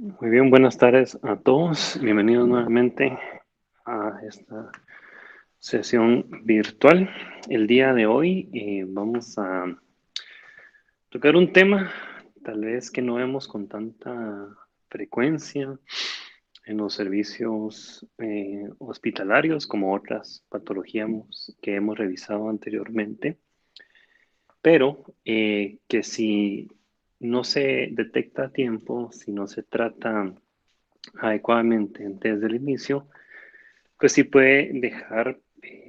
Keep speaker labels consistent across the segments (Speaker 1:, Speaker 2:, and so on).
Speaker 1: Muy bien, buenas tardes a todos. Bienvenidos nuevamente a esta sesión virtual. El día de hoy vamos a tocar un tema tal vez que no vemos con tanta frecuencia en los servicios hospitalarios como otras patologías que hemos revisado anteriormente, pero que si no se detecta a tiempo, si no se trata adecuadamente desde el inicio, pues sí puede dejar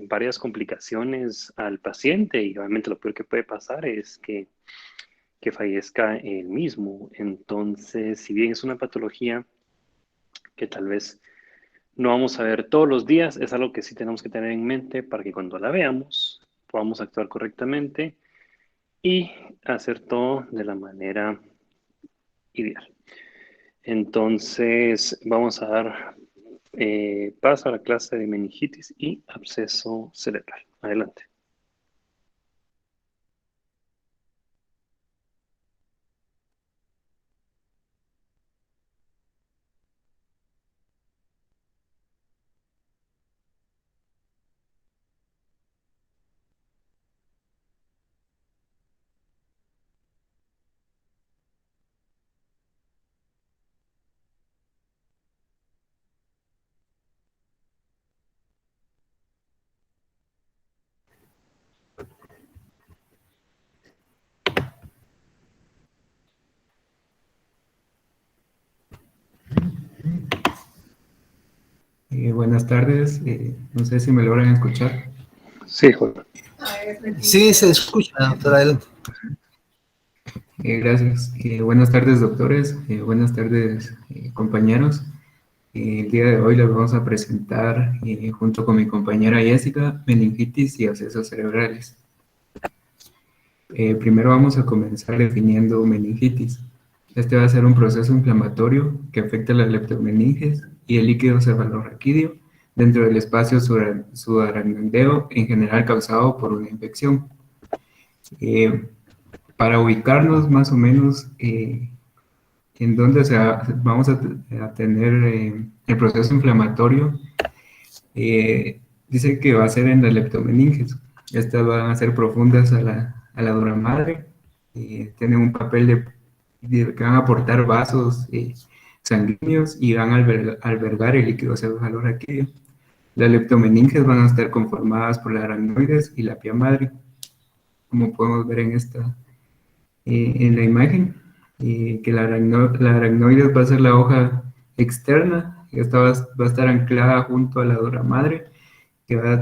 Speaker 1: varias complicaciones al paciente y obviamente lo peor que puede pasar es que fallezca él mismo. Entonces, si bien es una patología que tal vez no vamos a ver todos los días, es algo que sí tenemos que tener en mente para que cuando la veamos podamos actuar correctamente y hacer todo de la manera ideal. Entonces, vamos a dar paso a la clase de meningitis y absceso cerebral. Adelante.
Speaker 2: Buenas tardes, no sé si me logran escuchar.
Speaker 1: Sí, Jorge.
Speaker 3: Sí, se escucha, doctor, adelante.
Speaker 2: Gracias. Buenas tardes, doctores. Buenas tardes, compañeros. El día de hoy les vamos a presentar, junto con mi compañera Jessica, meningitis y abscesos cerebrales. Primero vamos a comenzar definiendo meningitis. Este va a ser un proceso inflamatorio que afecta las leptomeninges y el líquido cefalorraquídeo dentro del espacio subaracnoideo, en general causado por una infección. Para ubicarnos más o menos en dónde vamos a tener el proceso inflamatorio, dice que va a ser en las leptomeninges. Estas van a ser profundas a la dura madre, tienen un papel que van a aportar vasos sanguíneos y van a albergar el líquido cefalorraquídeo. Las leptomeninges van a estar conformadas por las aracnoides y la pia madre, como podemos ver en la imagen, que la aracnoides va a ser la hoja externa, y esta va a estar anclada junto a la dura madre, que va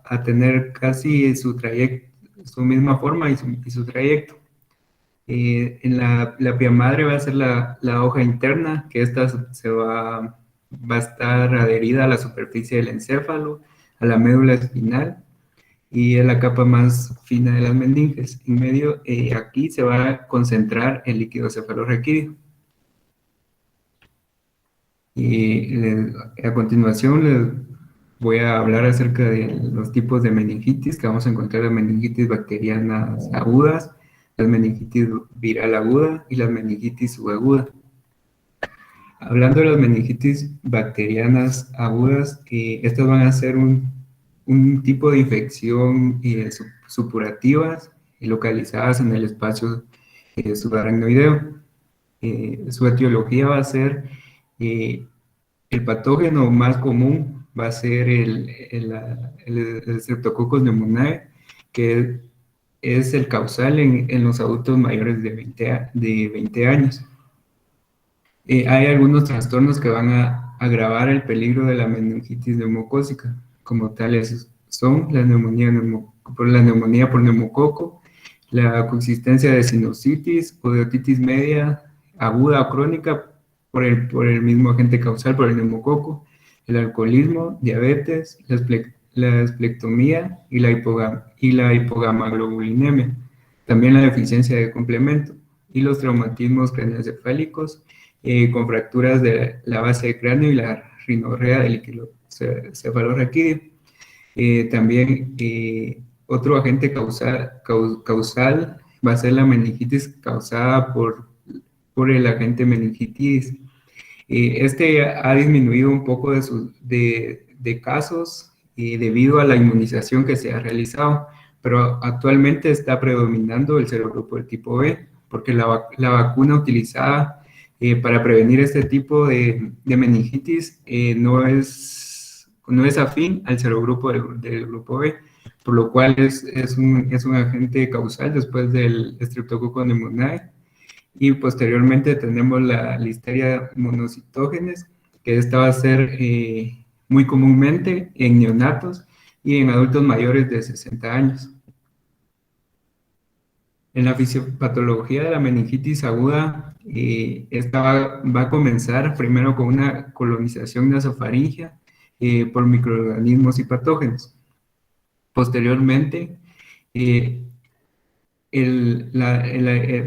Speaker 2: a tener casi su trayecto, su misma forma y su trayecto. En la pia madre va a ser la hoja interna, que esta va a estar adherida a la superficie del encéfalo, a la médula espinal, y es la capa más fina de las meninges. En medio, aquí se va a concentrar el líquido cefalorraquídeo. A continuación les voy a hablar acerca de los tipos de meningitis que vamos a encontrar: las meningitis bacterianas agudas, las meningitis viral aguda y las meningitis subaguda. Hablando de las meningitis bacterianas agudas, estas van a ser un tipo de infección supurativas y localizadas en el espacio subaracnoideo. Su etiología va a ser, el patógeno más común va a ser el Streptococcus pneumoniae, que es el causal en los adultos mayores de 20 años. Hay algunos trastornos que van a agravar el peligro de la meningitis neumocócica, como tales son la neumonía por neumococo, la coexistencia de sinusitis o de otitis media aguda o crónica por el mismo agente causal, por el neumococo, el alcoholismo, diabetes, la esplectomía y la hipogamaglobulinemia, también la deficiencia de complemento y los traumatismos craneoencefálicos, con fracturas de la base del cráneo y la rinorrea del líquido cefalorraquídeo. También otro agente causal va a ser la meningitis causada por el agente meningitis. Este ha disminuido un poco de casos debido a la inmunización que se ha realizado, pero actualmente está predominando el serogrupo del tipo B, porque la vacuna utilizada para prevenir este tipo de meningitis no es afín al serogrupo del grupo B, por lo cual es un agente causal después del Streptococcus pneumoniae. Y posteriormente tenemos la listeria monocitógenes, que esta va a ser muy comúnmente en neonatos y en adultos mayores de 60 años. En la fisiopatología de la meningitis aguda, esta va a comenzar primero con una colonización nasofaringea por microorganismos y patógenos. Posteriormente,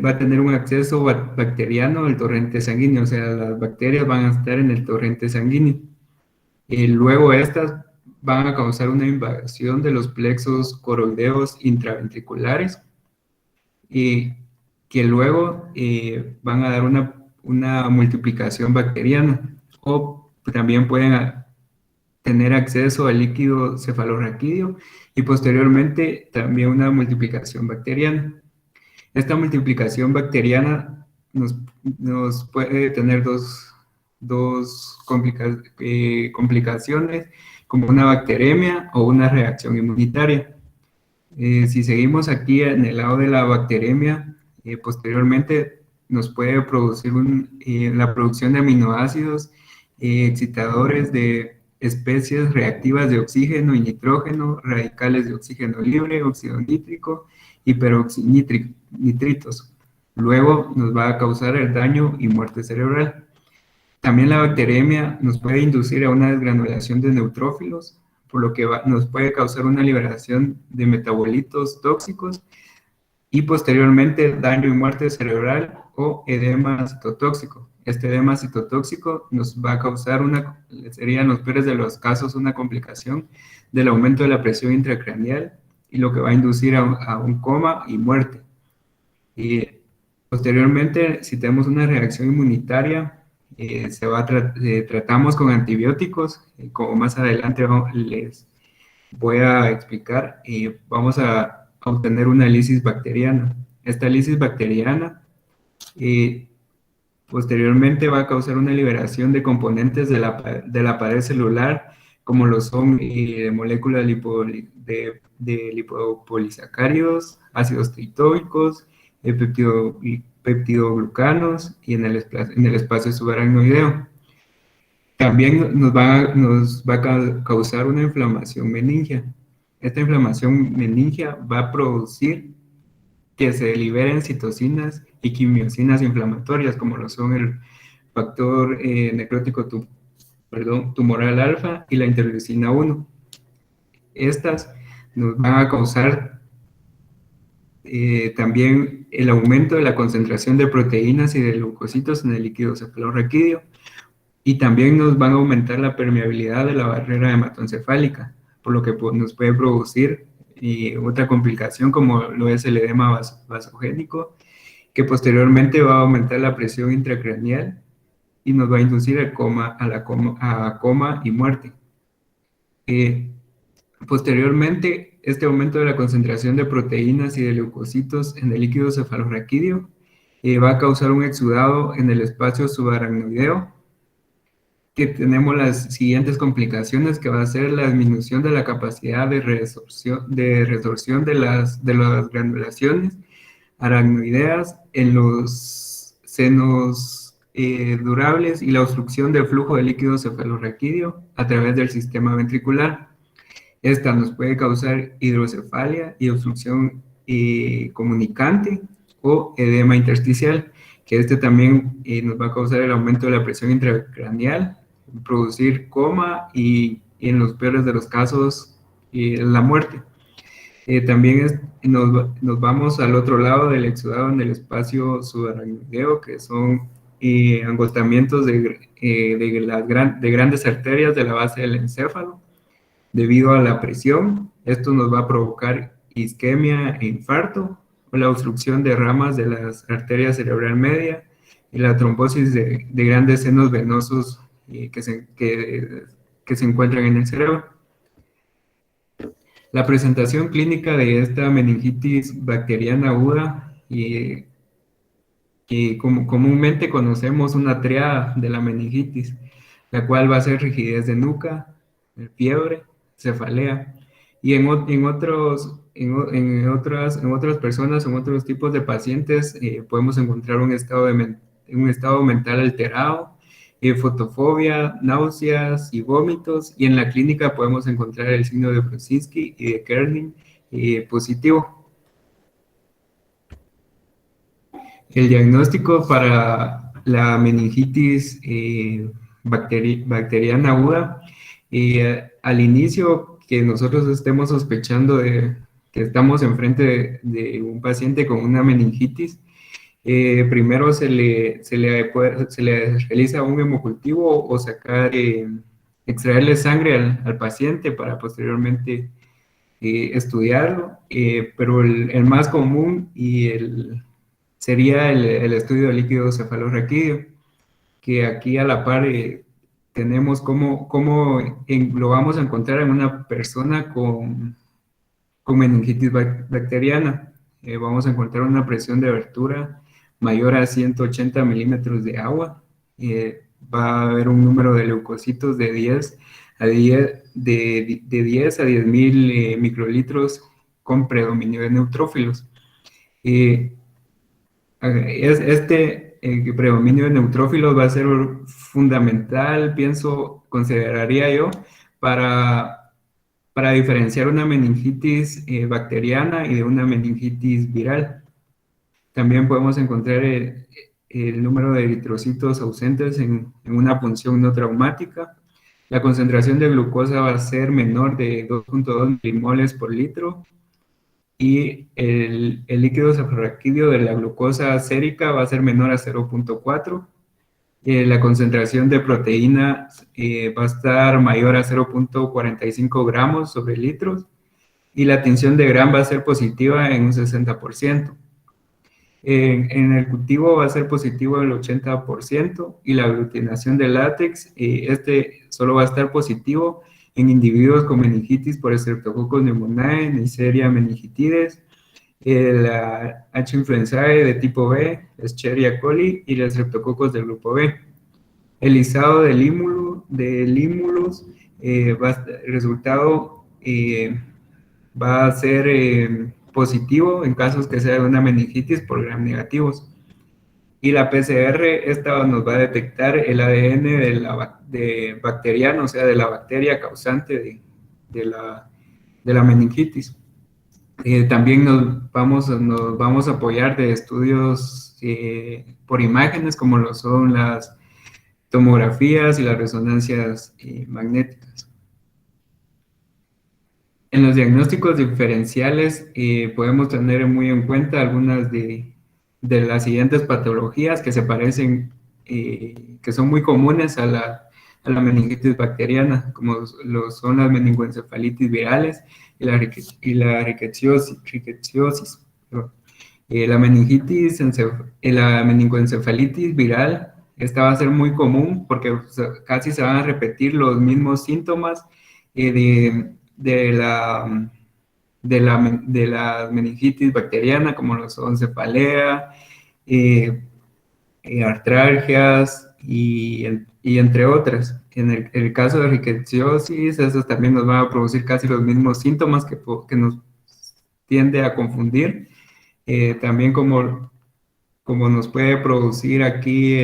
Speaker 2: va a tener un acceso bacteriano al torrente sanguíneo, o sea, las bacterias van a estar en el torrente sanguíneo. Luego estas van a causar una invasión de los plexos coroideos intraventriculares, que luego van a dar una multiplicación bacteriana, o también pueden tener acceso al líquido cefalorraquídeo y posteriormente también una multiplicación bacteriana. Esta multiplicación bacteriana nos puede tener dos complicaciones, como una bacteremia o una reacción inmunitaria. Si seguimos aquí en el lado de la bacteremia, posteriormente nos puede producir la producción de aminoácidos excitadores de especies reactivas de oxígeno y nitrógeno, radicales de oxígeno libre, óxido nítrico y peroxinitritos. Luego nos va a causar el daño y muerte cerebral. También la bacteremia nos puede inducir a una desgranulación de neutrófilos, por lo que nos puede causar una liberación de metabolitos tóxicos y posteriormente daño y muerte cerebral o edema citotóxico. Este edema citotóxico nos va a causar sería en los peores de los casos una complicación del aumento de la presión intracraneal y lo que va a inducir a un coma y muerte. Y posteriormente, si tenemos una reacción inmunitaria, tratamos con antibióticos, como más adelante les voy a explicar, vamos a obtener una lisis bacteriana. Esta lisis bacteriana posteriormente va a causar una liberación de componentes de la pared celular, como lo son moléculas de lipopolisacáridos, ácidos tritóicos, peptidoglucanos y en el espacio subaracnoideo. También nos va a causar una inflamación meningia. Esta inflamación meningia va a producir que se liberen citocinas y quimiosinas inflamatorias, como lo son el factor necrótico tumoral alfa y la interleucina 1. Estas nos van a causar también el aumento de la concentración de proteínas y de leucocitos en el líquido cefalorraquídeo, y también nos van a aumentar la permeabilidad de la barrera hematoencefálica, por lo que nos puede producir otra complicación como lo es el edema vasogénico, que posteriormente va a aumentar la presión intracraneal y nos va a inducir a coma y muerte. Posteriormente, este aumento de la concentración de proteínas y de leucocitos en el líquido cefalorraquídeo va a causar un exudado en el espacio subaracnoideo, que tenemos las siguientes complicaciones, que va a ser la disminución de la capacidad de resorción de las granulaciones aracnoideas en los senos durables y la obstrucción del flujo de líquido cefalorraquídeo a través del sistema ventricular. Esta nos puede causar hidrocefalia y obstrucción comunicante o edema intersticial, que también nos va a causar el aumento de la presión intracraneal, producir coma y en los peores de los casos la muerte. También nos vamos al otro lado del exudado en el espacio subaracnoideo, que son agotamientos de grandes arterias de la base del encéfalo debido a la presión. Esto nos va a provocar isquemia e infarto, o la obstrucción de ramas de las arterias cerebral media, y la trombosis de grandes senos venosos que se encuentran en el cerebro. La presentación clínica de esta meningitis bacteriana aguda, que comúnmente conocemos una triada de la meningitis, la cual va a ser rigidez de nuca, fiebre, cefalea, y en otras personas, en otros tipos de pacientes, podemos encontrar un estado mental alterado, fotofobia, náuseas y vómitos, y en la clínica podemos encontrar el signo de Brudzinski y de Kerning positivo. El diagnóstico para la meningitis bacteriana aguda, al inicio que nosotros estemos sospechando de que estamos enfrente de un paciente con una meningitis, primero se le realiza un hemocultivo o extraerle sangre al paciente para posteriormente estudiarlo, pero el más común sería el estudio de líquido cefalorraquídeo, que aquí a la par tenemos cómo lo vamos a encontrar en una persona con meningitis bacteriana. Vamos a encontrar una presión de abertura mayor a 180 milímetros de agua. Va a haber un número de leucocitos de 10 a 10.000 microlitros con predominio de neutrófilos. Este predominio de neutrófilos va a ser fundamental, consideraría yo, para diferenciar una meningitis bacteriana y de una meningitis viral. También podemos encontrar el número de eritrocitos ausentes en una punción no traumática. La concentración de glucosa va a ser menor de 2.2 milimoles por litro. Y el líquido cefalorraquídeo de la glucosa sérica va a ser menor a 0.4. La concentración de proteína va a estar mayor a 0.45 gramos sobre litros. Y la tinción de Gram va a ser positiva en un 60%. En el cultivo va a ser positivo el 80%. Y la aglutinación de látex, solo va a estar positivo en individuos con meningitis por Streptococcus pneumoniae, Neisseria meningitidis, la H. influenzae de tipo B, Escherichia coli y los Streptococcus del grupo B. El listado de límulos, el resultado va a ser positivo en casos que sea de una meningitis por gram negativos. Y la PCR, esta nos va a detectar el ADN bacteriano, o sea, de la bacteria causante de la meningitis. También nos vamos a apoyar de estudios por imágenes, como lo son las tomografías y las resonancias magnéticas. En los diagnósticos diferenciales podemos tener muy en cuenta algunas de las siguientes patologías que se parecen, que son muy comunes a la meningitis bacteriana, como son las meningoencefalitis virales y la rickettsiosis. La meningoencefalitis viral, esta va a ser muy común porque casi se van a repetir los mismos síntomas de la meningitis bacteriana, como lo son cefalea, artralgias y entre otras. En el caso de rickettsiosis, esos también nos van a producir casi los mismos síntomas que nos tiende a confundir. También como nos puede producir aquí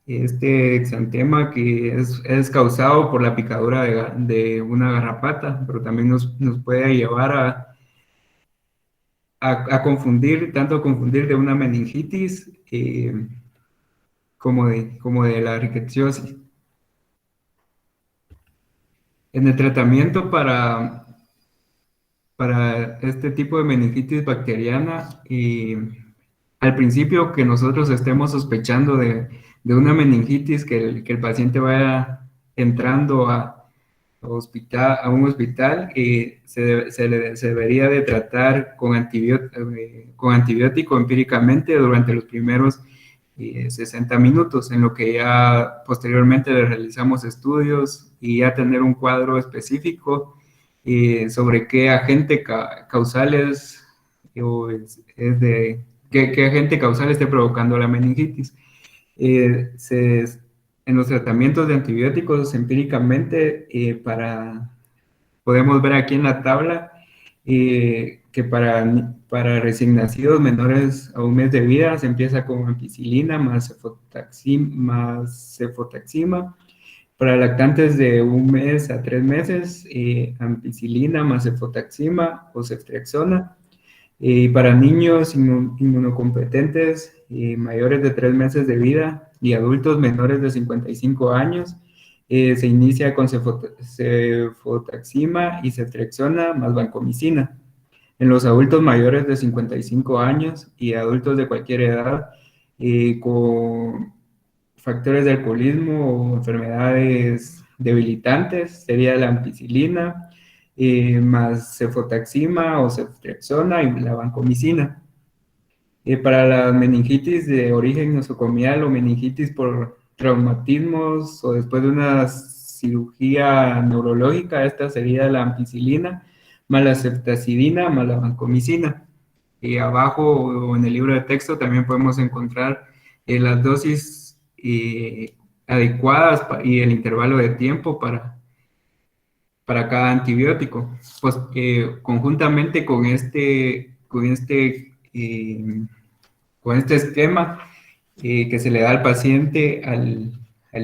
Speaker 2: este exantema, que es causado por la picadura de una garrapata, pero también nos puede llevar a confundir de una meningitis como de la rickettsiosis. En el tratamiento para este tipo de meningitis bacteriana, al principio que nosotros estemos sospechando de una meningitis, que el paciente vaya entrando a a un hospital, se debería de tratar con antibiótico empíricamente durante los primeros 60 minutos, en lo que ya posteriormente le realizamos estudios y ya tener un cuadro específico sobre qué agente causal qué agente causal esté provocando la meningitis. En los tratamientos de antibióticos empíricamente, podemos ver aquí en la tabla que para recién nacidos menores a un mes de vida se empieza con ampicilina más cefotaxima. Para lactantes de 1 mes a 3 meses, ampicilina más cefotaxima o ceftriaxona. Y para niños inmunocompetentes mayores de 3 meses de vida y adultos menores de 55 años, se inicia con cefotaxima y ceftriaxona más vancomicina. En los adultos mayores de 55 años y adultos de cualquier edad con factores de alcoholismo o enfermedades debilitantes, sería la ampicilina, más cefotaxima o ceftriaxona y la vancomicina. Para la meningitis de origen nosocomial o meningitis por traumatismos o después de una cirugía neurológica, esta sería la ampicilina, más la ceftazidina, más la vancomicina. Abajo o en el libro de texto también podemos encontrar las dosis adecuadas y el intervalo de tiempo para cada antibiótico. Pues conjuntamente con este esquema que se le da al paciente al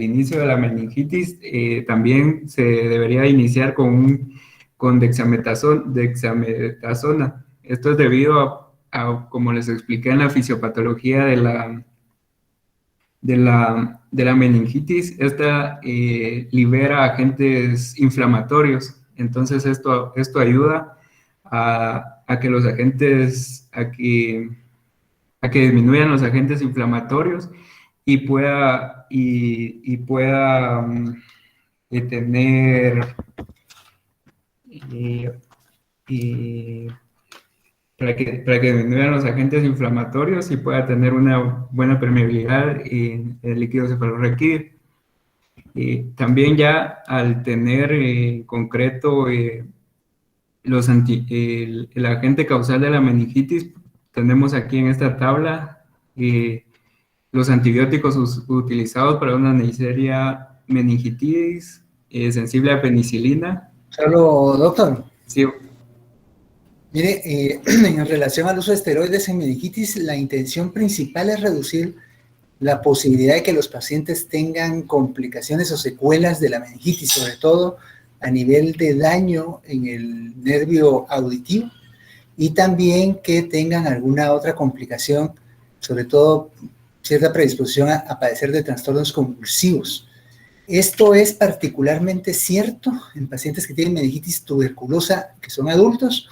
Speaker 2: inicio de la meningitis, también se debería iniciar con dexametasona. Esto es debido como les expliqué en la fisiopatología de la meningitis, esta libera agentes inflamatorios. Entonces esto ayuda a que los agentes, a que disminuyan los agentes inflamatorios y pueda tener para que disminuyan los agentes inflamatorios y pueda tener una buena permeabilidad en el líquido cefalorraquídeo. También ya al tener concreto el agente causal de la meningitis, tenemos aquí en esta tabla los antibióticos utilizados para una Neisseria meningitidis sensible a penicilina.
Speaker 3: Solo, doctor.
Speaker 2: Sí.
Speaker 3: Mire, en relación al uso de esteroides en meningitis, la intención principal es reducir la posibilidad de que los pacientes tengan complicaciones o secuelas de la meningitis, sobre todo a nivel de daño en el nervio auditivo y también que tengan alguna otra complicación, sobre todo cierta predisposición a padecer de trastornos convulsivos. Esto es particularmente cierto en pacientes que tienen meningitis tuberculosa, que son adultos,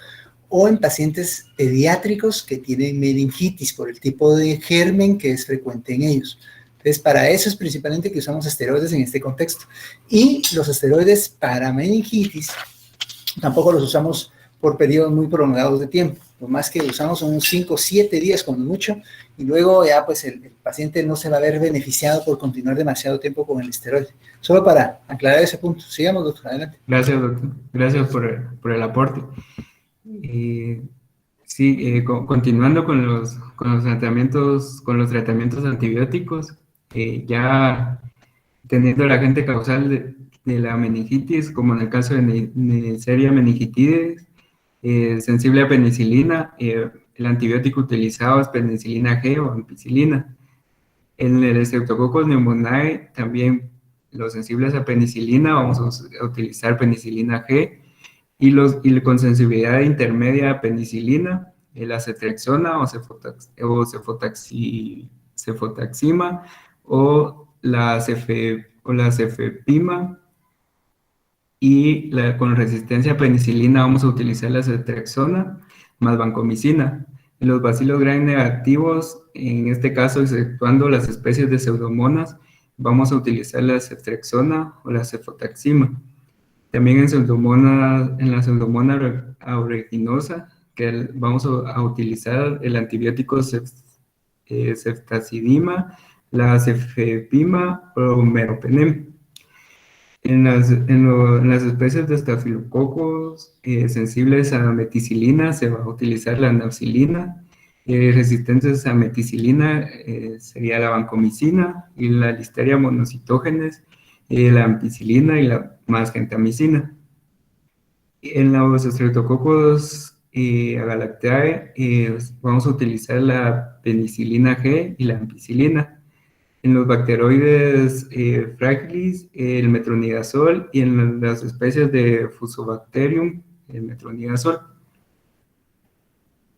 Speaker 3: o en pacientes pediátricos que tienen meningitis por el tipo de germen que es frecuente en ellos. Entonces, para eso es principalmente que usamos esteroides en este contexto. Y los esteroides para meningitis tampoco los usamos por periodos muy prolongados de tiempo. Lo más que usamos son unos 5 o 7 días cuando mucho, y luego ya pues el paciente no se va a ver beneficiado por continuar demasiado tiempo con el esteroide. Solo para aclarar ese punto. Sigamos, doctor, adelante.
Speaker 2: Gracias, doctor. Gracias por el aporte. Sí, continuando con los tratamientos antibióticos, ya teniendo el agente causal de la meningitis, como en el caso de Neisseria meningitidis, sensible a penicilina, el antibiótico utilizado es penicilina G o ampicilina. En el Streptococcus pneumoniae, también los sensibles a penicilina, vamos a utilizar penicilina G, y con sensibilidad intermedia a penicilina, la ceftriaxona o cefotaxima o la cefepima, y con resistencia a penicilina vamos a utilizar la ceftriaxona más vancomicina. En los bacilos gram negativos, en este caso exceptuando las especies de pseudomonas, vamos a utilizar la ceftriaxona o la cefotaxima. También en la Pseudomonas aeruginosa, que vamos a utilizar el antibiótico ceftazidima, la cefepima o meropenem. En las especies de estafilococos sensibles a meticilina se va a utilizar la nafcilina. Resistentes a meticilina sería la vancomicina, y la listeria monocitógenes, la ampicilina y la masgentamicina. En los estreptococos agalactiae vamos a utilizar la penicilina G y la ampicilina. En los bacteroides fragilis, el metronidazol, y en las especies de Fusobacterium, el metronidazol.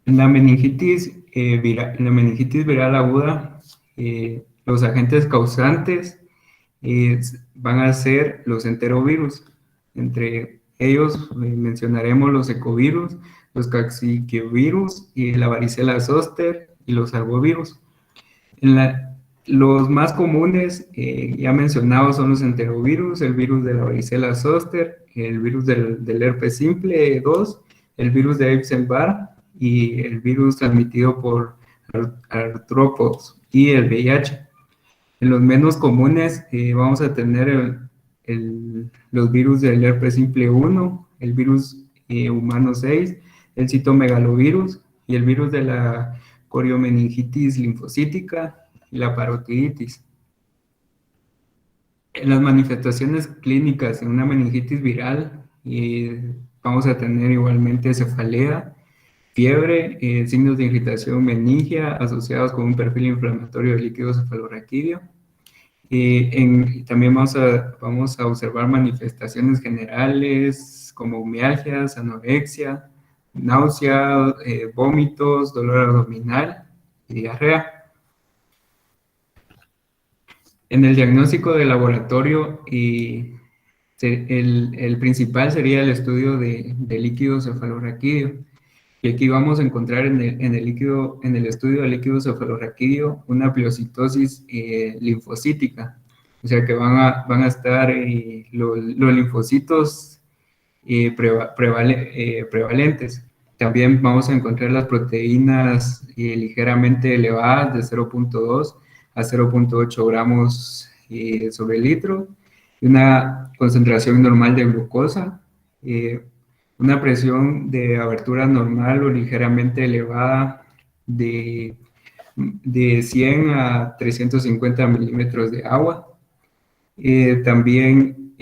Speaker 2: En la meningitis viral aguda, los agentes causantes van a ser los enterovirus. Entre ellos mencionaremos los ecovirus, los coccidiovirus, y la varicela zoster y los arbovirus. Los más comunes, ya mencionados, son los enterovirus, el virus de la varicela zoster, el virus del herpes simple 2, el virus de Epstein-Barr y el virus transmitido por artrópodos y el VIH. En los menos comunes vamos a tener los virus del herpes simple 1, el virus humano 6, el citomegalovirus y el virus de la coriomeningitis linfocítica y la parotiditis. En las manifestaciones clínicas en una meningitis viral vamos a tener igualmente cefalea, fiebre, signos de irritación meningia asociados con un perfil inflamatorio del líquido cefalorraquídeo. También vamos a observar manifestaciones generales como mialgias, anorexia, náusea, vómitos, dolor abdominal y diarrea. En el diagnóstico de laboratorio, el principal sería el estudio de líquido cefalorraquídeo. Y aquí vamos a encontrar en el estudio del líquido cefalorraquídeo una pliocitosis linfocítica. O sea que van a estar los linfocitos prevalentes. También vamos a encontrar las proteínas ligeramente elevadas de 0.2 a 0.8 gramos sobre litro, una concentración normal de glucosa, una presión de abertura normal o ligeramente elevada de 100 a 350 milímetros de agua. También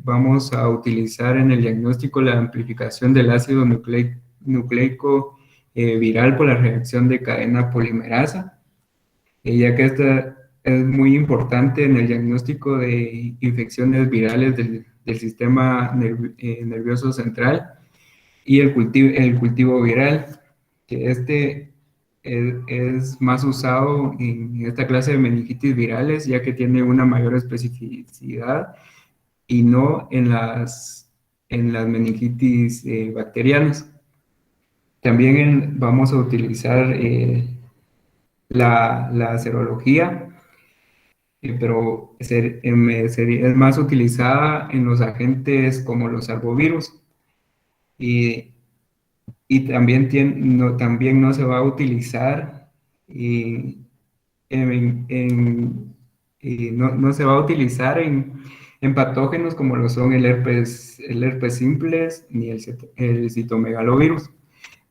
Speaker 2: vamos a utilizar en el diagnóstico la amplificación del ácido nucleico viral por la reacción de cadena polimerasa, ya que esta es muy importante en el diagnóstico de infecciones virales del sistema nervioso central, y el cultivo viral, que es más usado en esta clase de meningitis virales, ya que tiene una mayor especificidad y no en las meningitis bacterianas. También vamos a utilizar la serología, pero es más utilizada en los agentes como los arbovirus, y también también no se va a utilizar no se va a utilizar en patógenos como lo son el herpes simples ni el citomegalovirus.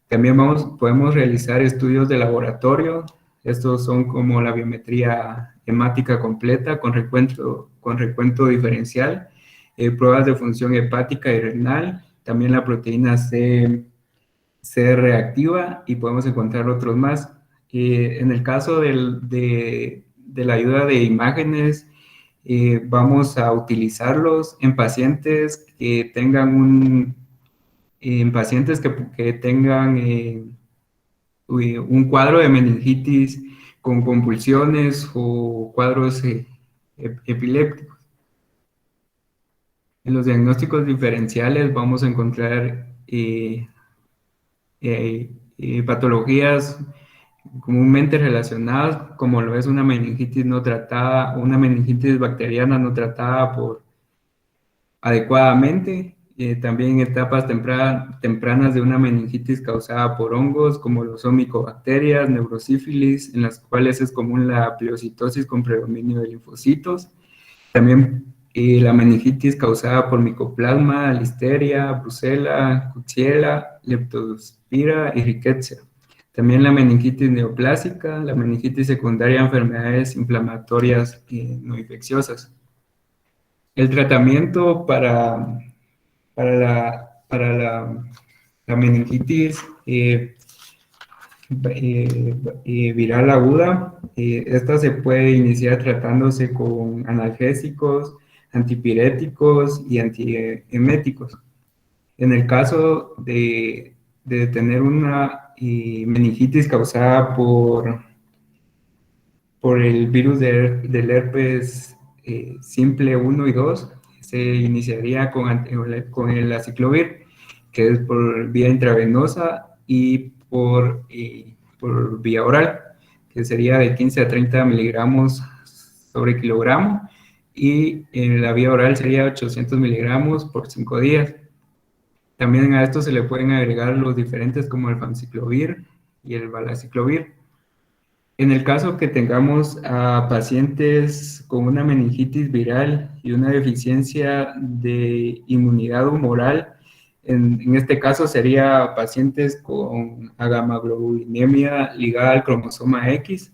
Speaker 2: También podemos realizar estudios de laboratorio. Estos son como la biometría hemática completa con recuento diferencial, pruebas de función hepática y renal, también la proteína C reactiva, y podemos encontrar otros más. En el caso de la ayuda de imágenes, vamos a utilizarlos en pacientes que tengan un cuadro de meningitis con convulsiones o cuadros epilépticos. En los diagnósticos diferenciales vamos a encontrar patologías comúnmente relacionadas, como lo es una meningitis no tratada, una meningitis bacteriana no tratada adecuadamente. También etapas tempranas de una meningitis causada por hongos, como los son micobacterias, neurosífilis, en las cuales es común la pleocitosis con predominio de linfocitos. También la meningitis causada por micoplasma, listeria, brucela, coxiella, leptospira y rickettsia. También la meningitis neoplásica, la meningitis secundaria a enfermedades inflamatorias no infecciosas. El tratamiento para la meningitis viral aguda, esta se puede iniciar tratándose con analgésicos, antipiréticos y antieméticos. En el caso de tener una meningitis causada por el virus del herpes simple 1 y 2, se iniciaría con el aciclovir, que es por vía intravenosa y por vía oral, que sería de 15 a 30 miligramos sobre kilogramo, y en la vía oral sería 800 miligramos por 5 días. También a esto se le pueden agregar los diferentes como el famciclovir y el valaciclovir. En el caso que tengamos a pacientes con una meningitis viral y una deficiencia de inmunidad humoral, en este caso sería pacientes con agamaglobulinemia ligada al cromosoma X.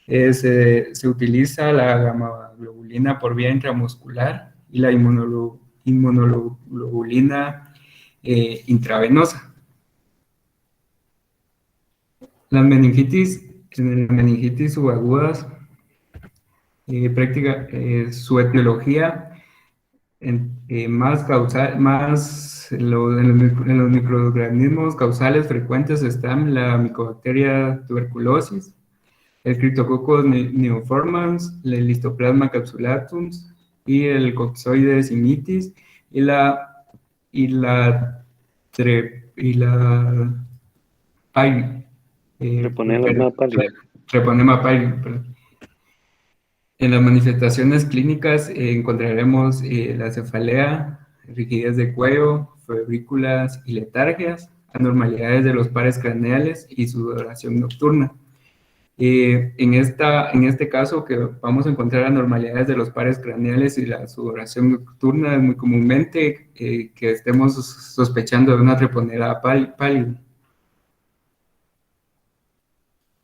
Speaker 2: Se utiliza la gamaglobulina por vía intramuscular y la inmunoglobulina intravenosa. Las meningitis subagudas, su etiología en los microorganismos causales frecuentes están la Mycobacteria tuberculosis, el Cryptococcus neoformans, el Histoplasma capsulatum y el Coxoides immitis y la
Speaker 1: Treponema pallidum.
Speaker 2: Treponema pallidum, perdón. En las manifestaciones clínicas encontraremos la cefalea, rigidez de cuello, febrículas y letargias, anormalidades de los pares craneales y sudoración nocturna. En este caso, que vamos a encontrar anormalidades de los pares craneales y la sudoración nocturna, es muy comúnmente que estemos sospechando de una treponema pallidum.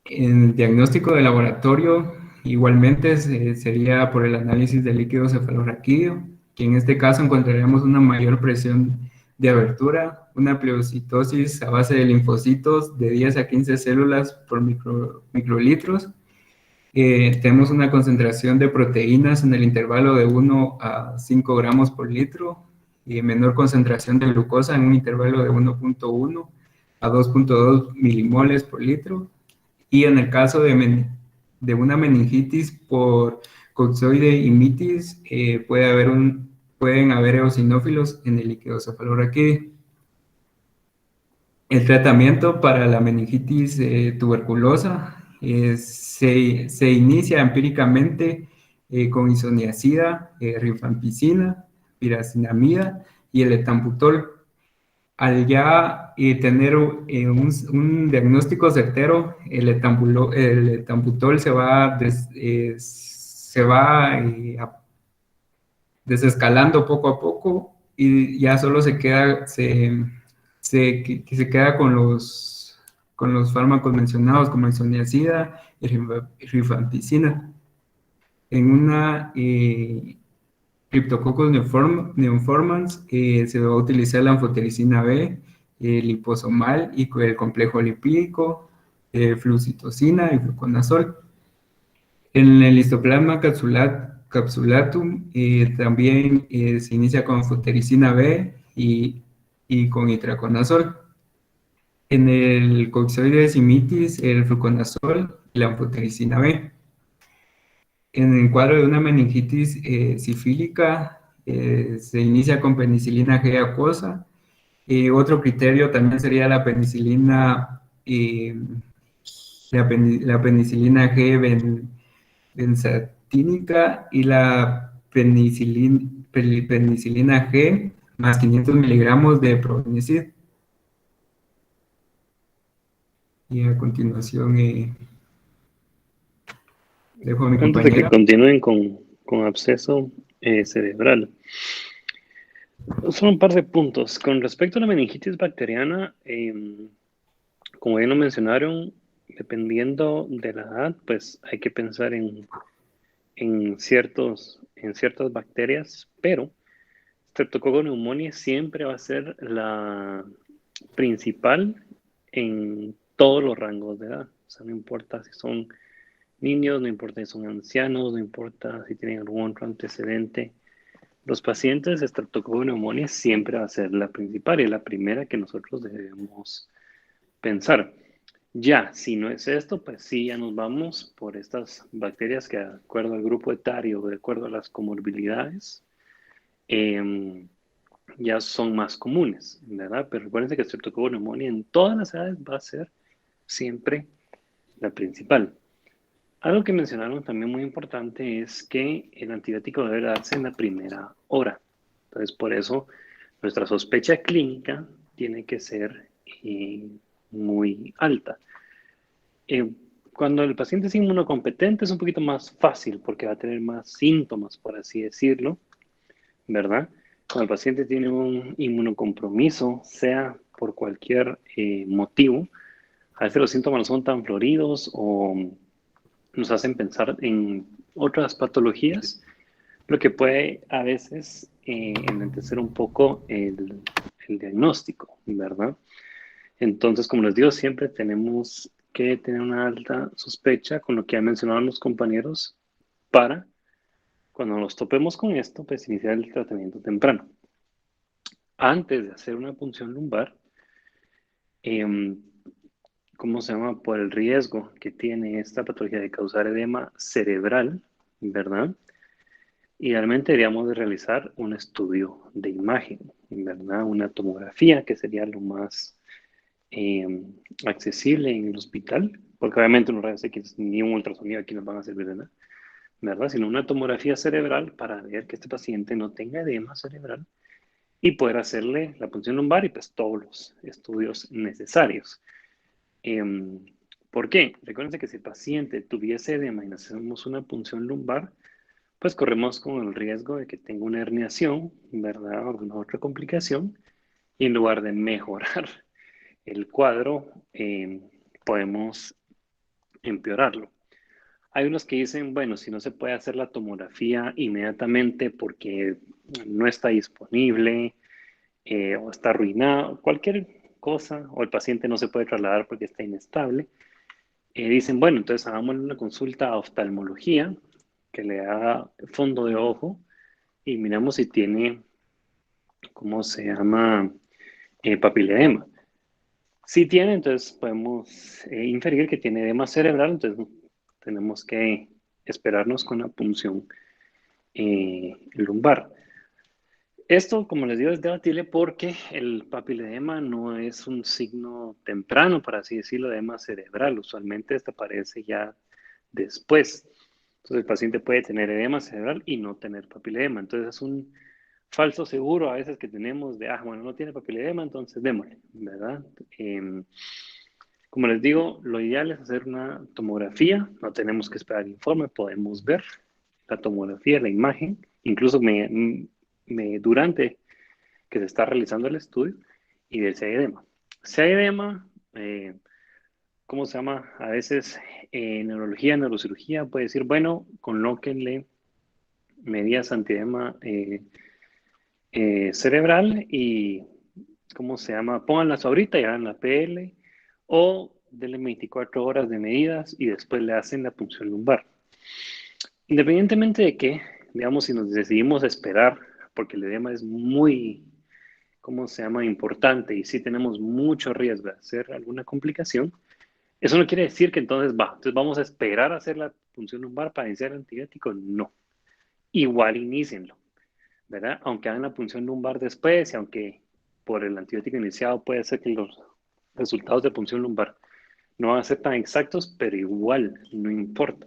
Speaker 2: En el diagnóstico de laboratorio, igualmente sería por el análisis del líquido cefalorraquídeo, que en este caso encontraremos una mayor presión de abertura, una pleocitosis a base de linfocitos de 10 a 15 células por microlitros. Tenemos una concentración de proteínas en el intervalo de 1 a 5 gramos por litro y menor concentración de glucosa en un intervalo de 1.1 a 2.2 milimoles por litro. Y en el caso de una meningitis por Coxoide immitis, pueden haber eosinófilos en el líquido cefalorraquídeo. El tratamiento para la meningitis tuberculosa se inicia empíricamente con isoniazida, rifampicina, piracinamida y el etambutol. Al ya tener un diagnóstico certero, el etambutol se va desescalando poco a poco y ya solo se queda con los fármacos mencionados como isoniazida y rifampicina. En una Cryptococcus neoformans, se va a utilizar la anfotericina B, liposomal y el complejo lipídico, flucitocina y fluconazol. En el Histoplasma capsulatum también se inicia con anfotericina B y con itraconazol. En el Coxoides immitis, el fluconazol y la anfotericina B. En el cuadro de una meningitis sifílica, se inicia con penicilina G acuosa. Otro criterio también sería la penicilina G benzatínica y la penicilina penicilina G más 500 miligramos de probenicid. Y a continuación dejo a mi
Speaker 1: Antes de que
Speaker 2: compañera.
Speaker 1: continúen con absceso cerebral, son un par de puntos. Con respecto a la meningitis bacteriana, como bien lo mencionaron, dependiendo de la edad, pues hay que pensar en ciertas bacterias, pero Streptococcus pneumoniae siempre va a ser la principal en todos los rangos de edad. O sea, no importa si son niños, no importa si son ancianos, no importa si tienen algún otro antecedente. Los pacientes de Streptococcus pneumoniae siempre va a ser la principal y la primera que nosotros debemos pensar. Ya, si no es esto, pues sí, ya nos vamos por estas bacterias que de acuerdo al grupo etario, de acuerdo a las comorbilidades, eh, ya son más comunes, ¿verdad? Pero recuerden que el Streptococcus pneumoniae en todas las edades va a ser siempre la principal. Algo que mencionaron también muy importante es que el antibiótico debe darse en la primera hora. Entonces, por eso nuestra sospecha clínica tiene que ser muy alta. Cuando el paciente es inmunocompetente es un poquito más fácil porque va a tener más síntomas, por así decirlo, ¿verdad? Cuando el paciente tiene un inmunocompromiso, sea por cualquier motivo, a veces los síntomas no son tan floridos o nos hacen pensar en otras patologías, lo que puede a veces enlentecer un poco el diagnóstico, ¿verdad? Entonces, como les digo, siempre tenemos que tener una alta sospecha con lo que han mencionado los compañeros para, cuando nos topemos con esto, pues iniciar el tratamiento temprano. Antes de hacer una punción lumbar, ¿cómo se llama? Por el riesgo que tiene esta patología de causar edema cerebral, ¿verdad? Idealmente deberíamos de realizar un estudio de imagen, ¿verdad? Una tomografía, que sería lo más accesible en el hospital, porque obviamente unos rayos X ni un ultrasonido aquí nos van a servir de nada, ¿verdad? Sino una tomografía cerebral para ver que este paciente no tenga edema cerebral y poder hacerle la punción lumbar y pues todos los estudios necesarios. ¿Por qué? Recuerden que si el paciente tuviese edema y le hacemos una punción lumbar, pues corremos con el riesgo de que tenga una herniación, ¿verdad? O alguna otra complicación, y en lugar de mejorar el cuadro, podemos empeorarlo. Hay unos que dicen, bueno, si no se puede hacer la tomografía inmediatamente porque no está disponible o está arruinado, cualquier cosa, o el paciente no se puede trasladar porque está inestable, dicen, bueno, entonces hagamos una consulta a oftalmología que le haga fondo de ojo y miramos si tiene, ¿cómo se llama? Papiledema. Si tiene, entonces podemos inferir que tiene edema cerebral, entonces tenemos que esperarnos con la punción lumbar. Esto, como les digo, es debatible porque el papiledema no es un signo temprano, por así decirlo, de edema cerebral. Usualmente este aparece ya después. Entonces el paciente puede tener edema cerebral y no tener papiledema. Entonces es un falso seguro a veces que tenemos de, bueno, no tiene papiledema, entonces démosle, ¿verdad? Como les digo, lo ideal es hacer una tomografía, no tenemos que esperar el informe, podemos ver la tomografía, la imagen, incluso durante que se está realizando el estudio y ver si hay edema. Si hay edema, ¿cómo se llama? A veces neurología, neurocirugía puede decir, bueno, colóquenle medidas antiedema cerebral y, ¿cómo se llama? Pónganlas ahorita y hagan la PL o denle 24 horas de medidas y después le hacen la punción lumbar. Independientemente de que, digamos, si nos decidimos esperar, porque el edema es muy, ¿cómo se llama? Importante y si tenemos mucho riesgo de hacer alguna complicación, eso no quiere decir que entonces vamos a esperar a hacer la punción lumbar para iniciar el antibiótico. No. Igual inícienlo, ¿verdad? Aunque hagan la punción lumbar después y aunque por el antibiótico iniciado puede ser que los resultados de punción lumbar no van a ser tan exactos, pero igual no importa.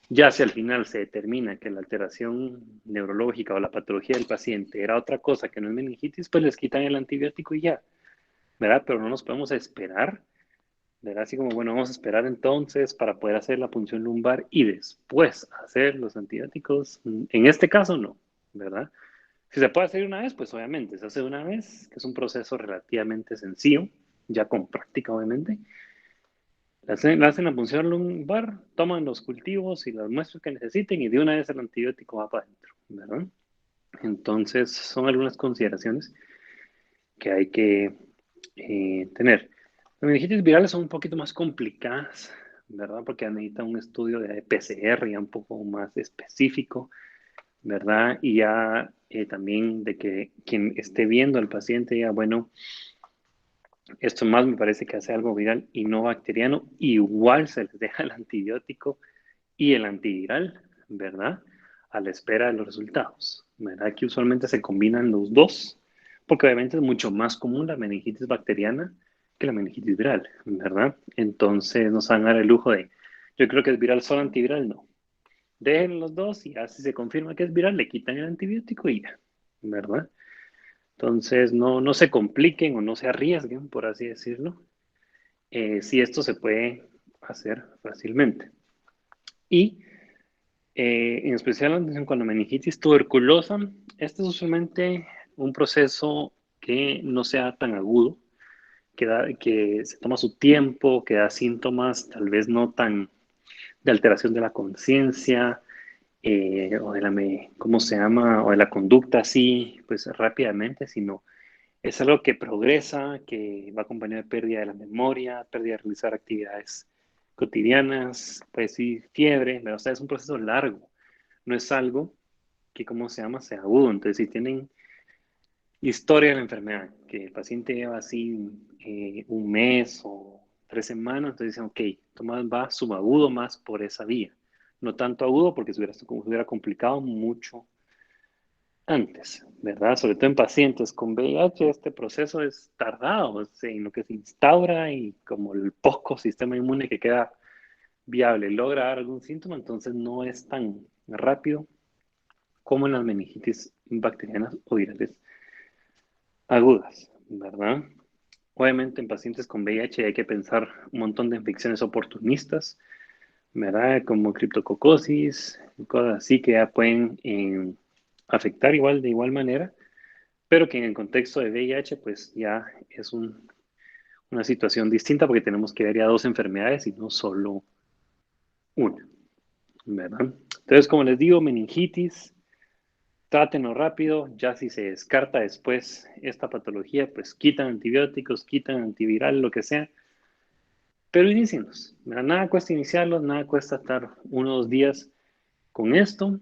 Speaker 1: Ya si al final se determina que la alteración neurológica o la patología del paciente era otra cosa que no es meningitis, pues les quitan el antibiótico y ya, ¿verdad? Pero no nos podemos esperar, ¿verdad? Así como, bueno, vamos a esperar entonces para poder hacer la punción lumbar y después hacer los antibióticos. En este caso, no, ¿verdad? Si se puede hacer una vez, pues obviamente se hace una vez, que es un proceso relativamente sencillo, ya con práctica, obviamente. Le hacen la punción lumbar, toman los cultivos y las muestras que necesiten y de una vez el antibiótico va para adentro, ¿verdad? Entonces, son algunas consideraciones que hay que tener. Las meningitis virales son un poquito más complicadas, ¿verdad? Porque necesitan un estudio de PCR ya un poco más específico, ¿verdad? Y ya también de que quien esté viendo al paciente ya, bueno, esto más me parece que hace algo viral y no bacteriano, igual se les deja el antibiótico y el antiviral, ¿verdad? A la espera de los resultados, ¿verdad? Que usualmente se combinan los dos, porque obviamente es mucho más común la meningitis bacteriana que la meningitis viral, ¿verdad? Entonces nos van a dar el lujo de, yo creo que es viral solo antiviral, no. Dejen los dos y así se confirma que es viral, le quitan el antibiótico y ya, ¿verdad? Entonces no se compliquen o no se arriesguen, por así decirlo, si esto se puede hacer fácilmente. Y en especial con la meningitis tuberculosa, este es usualmente un proceso que no sea tan agudo, que se toma su tiempo, que da síntomas tal vez no tan de alteración de la conciencia, o de ¿cómo se llama? O de la conducta así, pues rápidamente, sino es algo que progresa, que va acompañado de pérdida de la memoria, pérdida de realizar actividades cotidianas, pues sí, fiebre, pero o sea, es un proceso largo, no es algo que, ¿cómo se llama?, sea agudo. Entonces, si tienen historia de la enfermedad, que el paciente lleva así un mes o 3 semanas, entonces dicen, ok, Tomás va subagudo más por esa vía, no tanto agudo porque se hubiera complicado mucho antes, ¿verdad? Sobre todo en pacientes con VIH, este proceso es tardado, en lo que se instaura y como el poco sistema inmune que queda viable logra dar algún síntoma, entonces no es tan rápido como en las meningitis bacterianas o virales agudas, ¿verdad? Obviamente en pacientes con VIH hay que pensar un montón de infecciones oportunistas, ¿verdad? Como criptococosis, cosas así que ya pueden afectar igual de igual manera, pero que en el contexto de VIH pues ya es una situación distinta porque tenemos que ver ya dos enfermedades y no solo una, ¿verdad? Entonces, como les digo, meningitis, trátenlo rápido, ya si se descarta después esta patología, pues quitan antibióticos, quitan antiviral, lo que sea, pero inicienlos. Nada cuesta iniciarlos, nada cuesta estar 1 o 2 días con esto,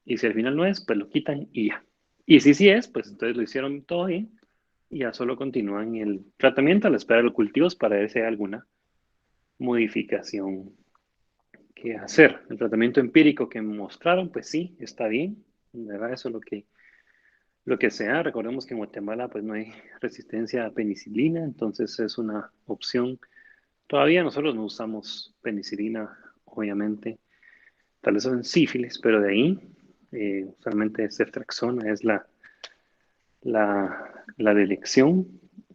Speaker 1: y si al final no es, pues lo quitan y ya. Y si sí es, pues entonces lo hicieron todo bien y ya solo continúan el tratamiento a la espera de los cultivos para ver si hay alguna modificación que hacer. El tratamiento empírico que mostraron, pues sí, está bien, ¿verdad? Eso es lo que sea. Recordemos que en Guatemala pues no hay resistencia a penicilina, entonces es una opción. Todavía nosotros no usamos penicilina, obviamente, tal vez en sífilis, pero de ahí usualmente ceftriaxona es la de elección,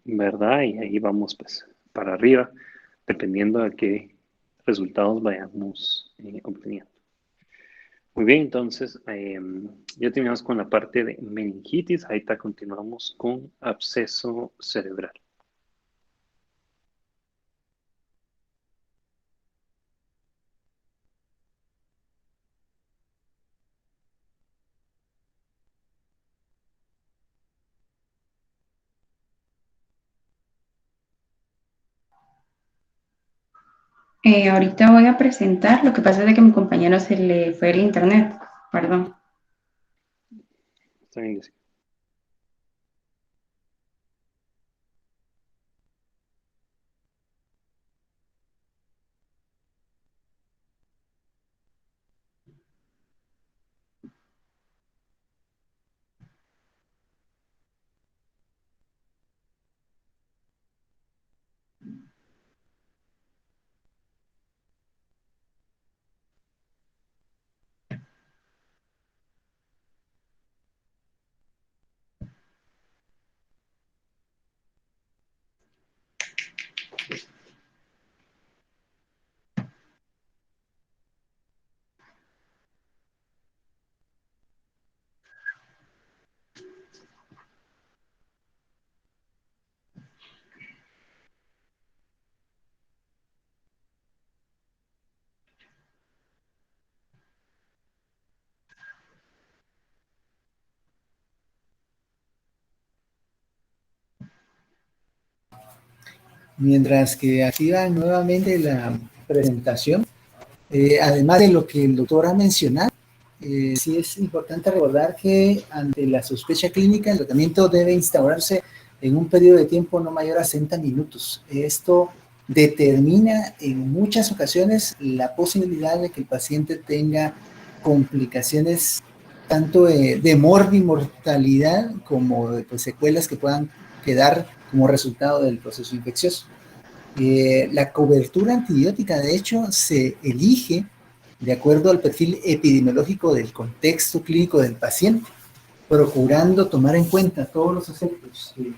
Speaker 1: ¿verdad? Y ahí vamos pues para arriba, dependiendo de qué resultados vayamos obteniendo. Muy bien, entonces ya terminamos con la parte de meningitis. Ahorita continuamos con absceso cerebral.
Speaker 4: Ahorita voy a presentar, lo que pasa es de que a mi compañero se le fue el internet, perdón.
Speaker 1: Está bien, Jessica.
Speaker 3: Mientras que activa nuevamente la presentación, además de lo que el doctor ha mencionado, sí es importante recordar que ante la sospecha clínica el tratamiento debe instaurarse en un periodo de tiempo no mayor a 60 minutos. Esto determina en muchas ocasiones la posibilidad de que el paciente tenga complicaciones tanto de mortalidad como de pues, secuelas que puedan quedar como resultado del proceso infeccioso. La cobertura antibiótica, de hecho, se elige de acuerdo al perfil epidemiológico del contexto clínico del paciente, procurando tomar en cuenta todos los aspectos que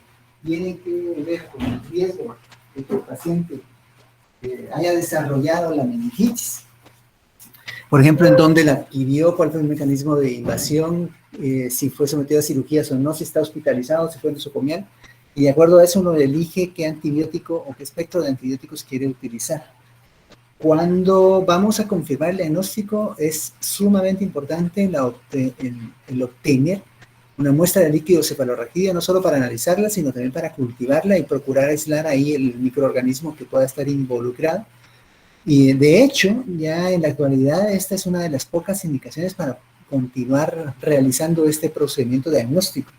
Speaker 3: tienen que ver con el riesgo de que el paciente haya desarrollado la meningitis. Por ejemplo, en dónde la adquirió, cuál fue el mecanismo de invasión, si fue sometido a cirugías o no, si está hospitalizado, si fue nosocomial. Y de acuerdo a eso uno elige qué antibiótico o qué espectro de antibióticos quiere utilizar. Cuando vamos a confirmar el diagnóstico es sumamente importante el obtener una muestra de líquido cefalorraquídeo, no solo para analizarla, sino también para cultivarla y procurar aislar ahí el microorganismo que pueda estar involucrado. Y de hecho, ya en la actualidad esta es una de las pocas indicaciones para continuar realizando este procedimiento diagnóstico.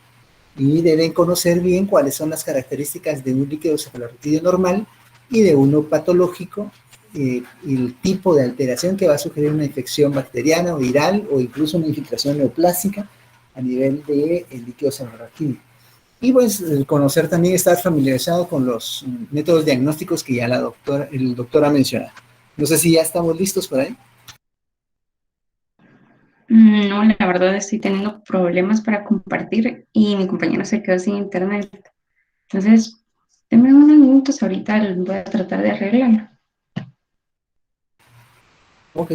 Speaker 3: Y deben conocer bien cuáles son las características de un líquido cefalorraquídeo normal y de uno patológico, y el tipo de alteración que va a sugerir una infección bacteriana o viral o incluso una infiltración neoplástica a nivel de líquido cefalorraquídeo. Y pues conocer también, estar familiarizado con los métodos diagnósticos que ya el doctor ha mencionado. No sé si ya estamos listos por ahí.
Speaker 4: No, la verdad estoy teniendo problemas para compartir y mi compañero se quedó sin internet. Entonces, denme unos minutos, ahorita voy a tratar de arreglarlo.
Speaker 3: Ok.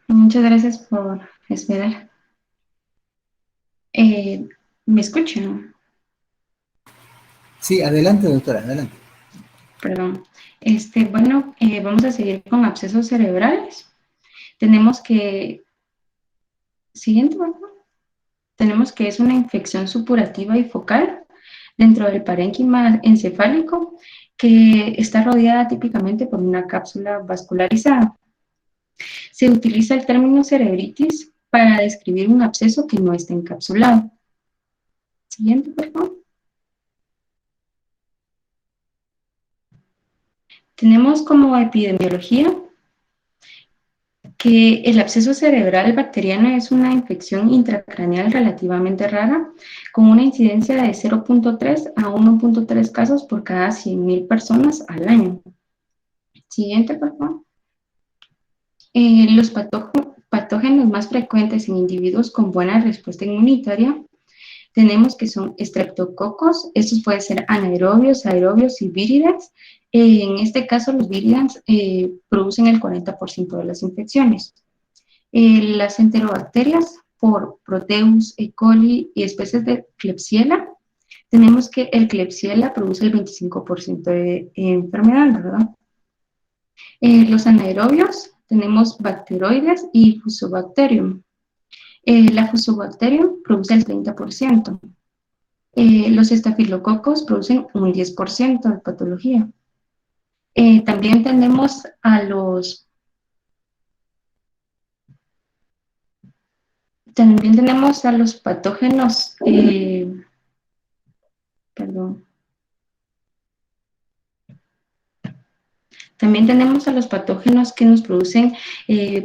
Speaker 4: Muchas gracias por esperar. ¿Me escuchan?
Speaker 3: Sí, adelante, doctora, adelante.
Speaker 4: Perdón. Bueno, vamos a seguir con abscesos cerebrales. Tenemos que, siguiente, ¿verdad? Tenemos que es una infección supurativa y focal dentro del parénquima encefálico que está rodeada típicamente por una cápsula vascularizada. Se utiliza el término cerebritis para describir un absceso que no está encapsulado. Siguiente, por favor. Tenemos como epidemiología que el absceso cerebral bacteriano es una infección intracraneal relativamente rara, con una incidencia de 0.3 a 1.3 casos por cada 100.000 personas al año. Siguiente, por favor. Los patógenos más frecuentes en individuos con buena respuesta inmunitaria tenemos que son estreptococos, estos pueden ser anaerobios, aerobios y víridas. En este caso, los víridas producen el 40% de las infecciones. Las enterobacterias, por Proteus, E. coli y especies de Klebsiella, tenemos que el Klebsiella produce el 25% de enfermedad, ¿verdad? Los anaerobios, tenemos Bacteroides y Fusobacterium. La Fusobacterium produce el 30%. Los estafilococos producen un 10% de patología. También tenemos a los patógenos, perdón. También tenemos a los patógenos que nos producen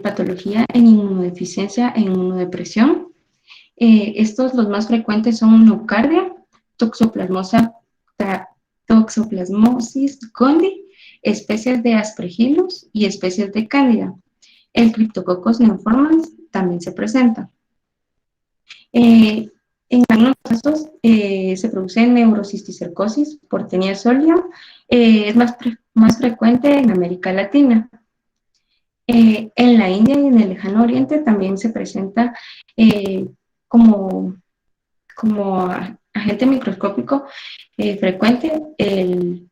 Speaker 4: patología en inmunodeficiencia e inmunodepresión. Estos, los más frecuentes son nocardia, toxoplasmosis gondii, especies de Aspergillus y especies de Candida. El Cryptococcus neoformans también se presenta. En algunos casos se produce neurocisticercosis por tenia sólida, es más frecuente en América Latina. En la India y en el Lejano Oriente también se presenta como agente microscópico frecuente el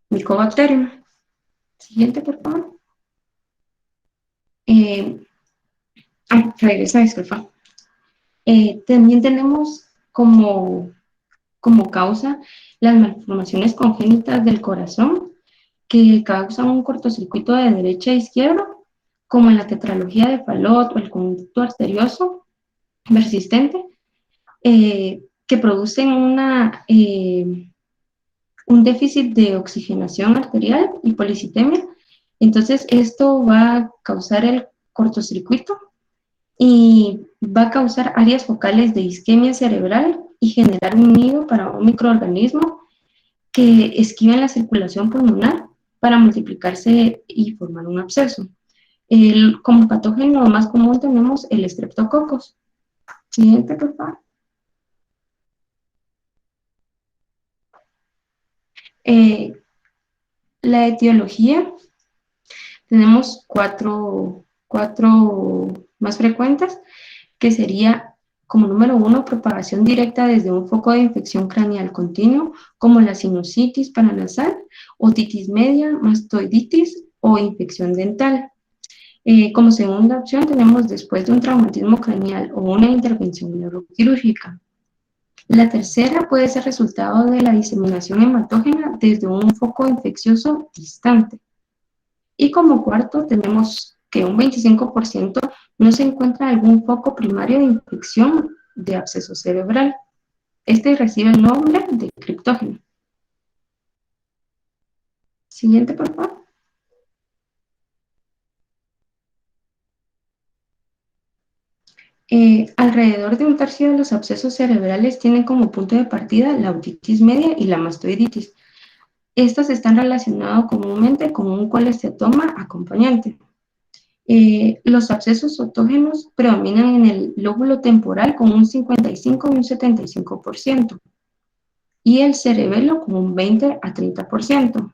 Speaker 4: Mycobacterium. Siguiente, por favor. Regresa, disculpa. También tenemos como causa las malformaciones congénitas del corazón que causan un cortocircuito de derecha a izquierda, como en la tetralogía de Fallot o el conducto arterioso persistente, que producen un déficit de oxigenación arterial y policitemia. Entonces, esto va a causar el cortocircuito y va a causar áreas focales de isquemia cerebral y generar un nido para un microorganismo que esquiva la circulación pulmonar para multiplicarse y formar un absceso. Como patógeno más común tenemos el Streptococcus. Siguiente, por favor. La etiología, tenemos cuatro más frecuentes, que sería como número 1, propagación directa desde un foco de infección craneal continuo, como la sinusitis paranasal, otitis media, mastoiditis o infección dental. Como segunda opción tenemos después de un traumatismo craneal o una intervención neuroquirúrgica. La tercera puede ser resultado de la diseminación hematógena desde un foco infeccioso distante. Y como cuarto tenemos que un 25% no se encuentra algún foco primario de infección de absceso cerebral. Este recibe el nombre de criptógeno. Siguiente, por favor. Alrededor de un tercio de los abscesos cerebrales tienen como punto de partida la otitis media y la mastoiditis. Estas están relacionadas comúnmente con un colesteatoma acompañante. Los abscesos otógenos predominan en el lóbulo temporal con un 55 y un 75%, y el cerebelo con un 20 a 30%.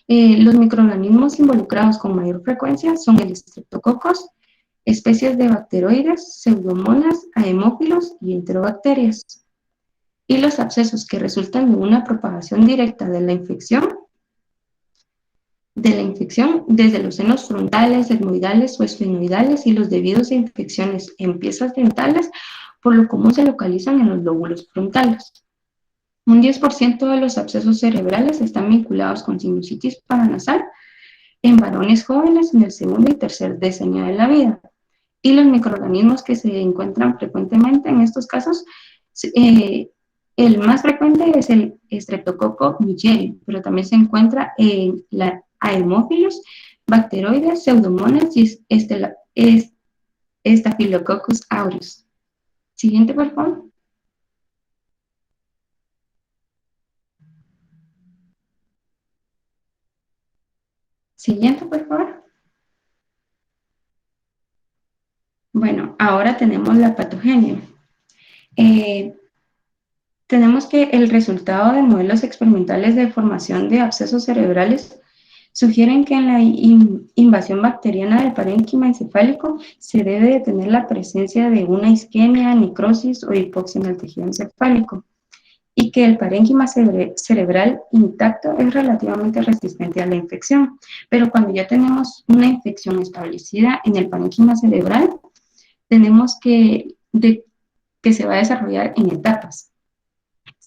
Speaker 4: Los microorganismos involucrados con mayor frecuencia son el Streptococcus, especies de bacteroides, pseudomonas, aemófilos y enterobacterias. Y los abscesos que resultan de una propagación directa de la infección desde los senos frontales, etmoidales o esfenoidales y los debidos a infecciones en piezas dentales, por lo común se localizan en los lóbulos frontales. Un 10% de los abscesos cerebrales están vinculados con sinusitis paranasal en varones jóvenes en el segundo y tercer decenio de la vida. Y los microorganismos que se encuentran frecuentemente en estos casos, el más frecuente es el Streptococcus migeri, pero también se encuentra en la aemófilos, bacteroides, pseudomonas y Staphylococcus aureus. Siguiente, por favor. Siguiente, por favor. Bueno, ahora tenemos la patogenia. Tenemos que el resultado de modelos experimentales de formación de abscesos cerebrales sugieren que en la invasión bacteriana del parénquima encefálico se debe de tener la presencia de una isquemia, necrosis o hipoxia en el tejido encefálico, y que el parénquima cerebral intacto es relativamente resistente a la infección. Pero cuando ya tenemos una infección establecida en el parénquima cerebral, tenemos que se va a desarrollar en etapas.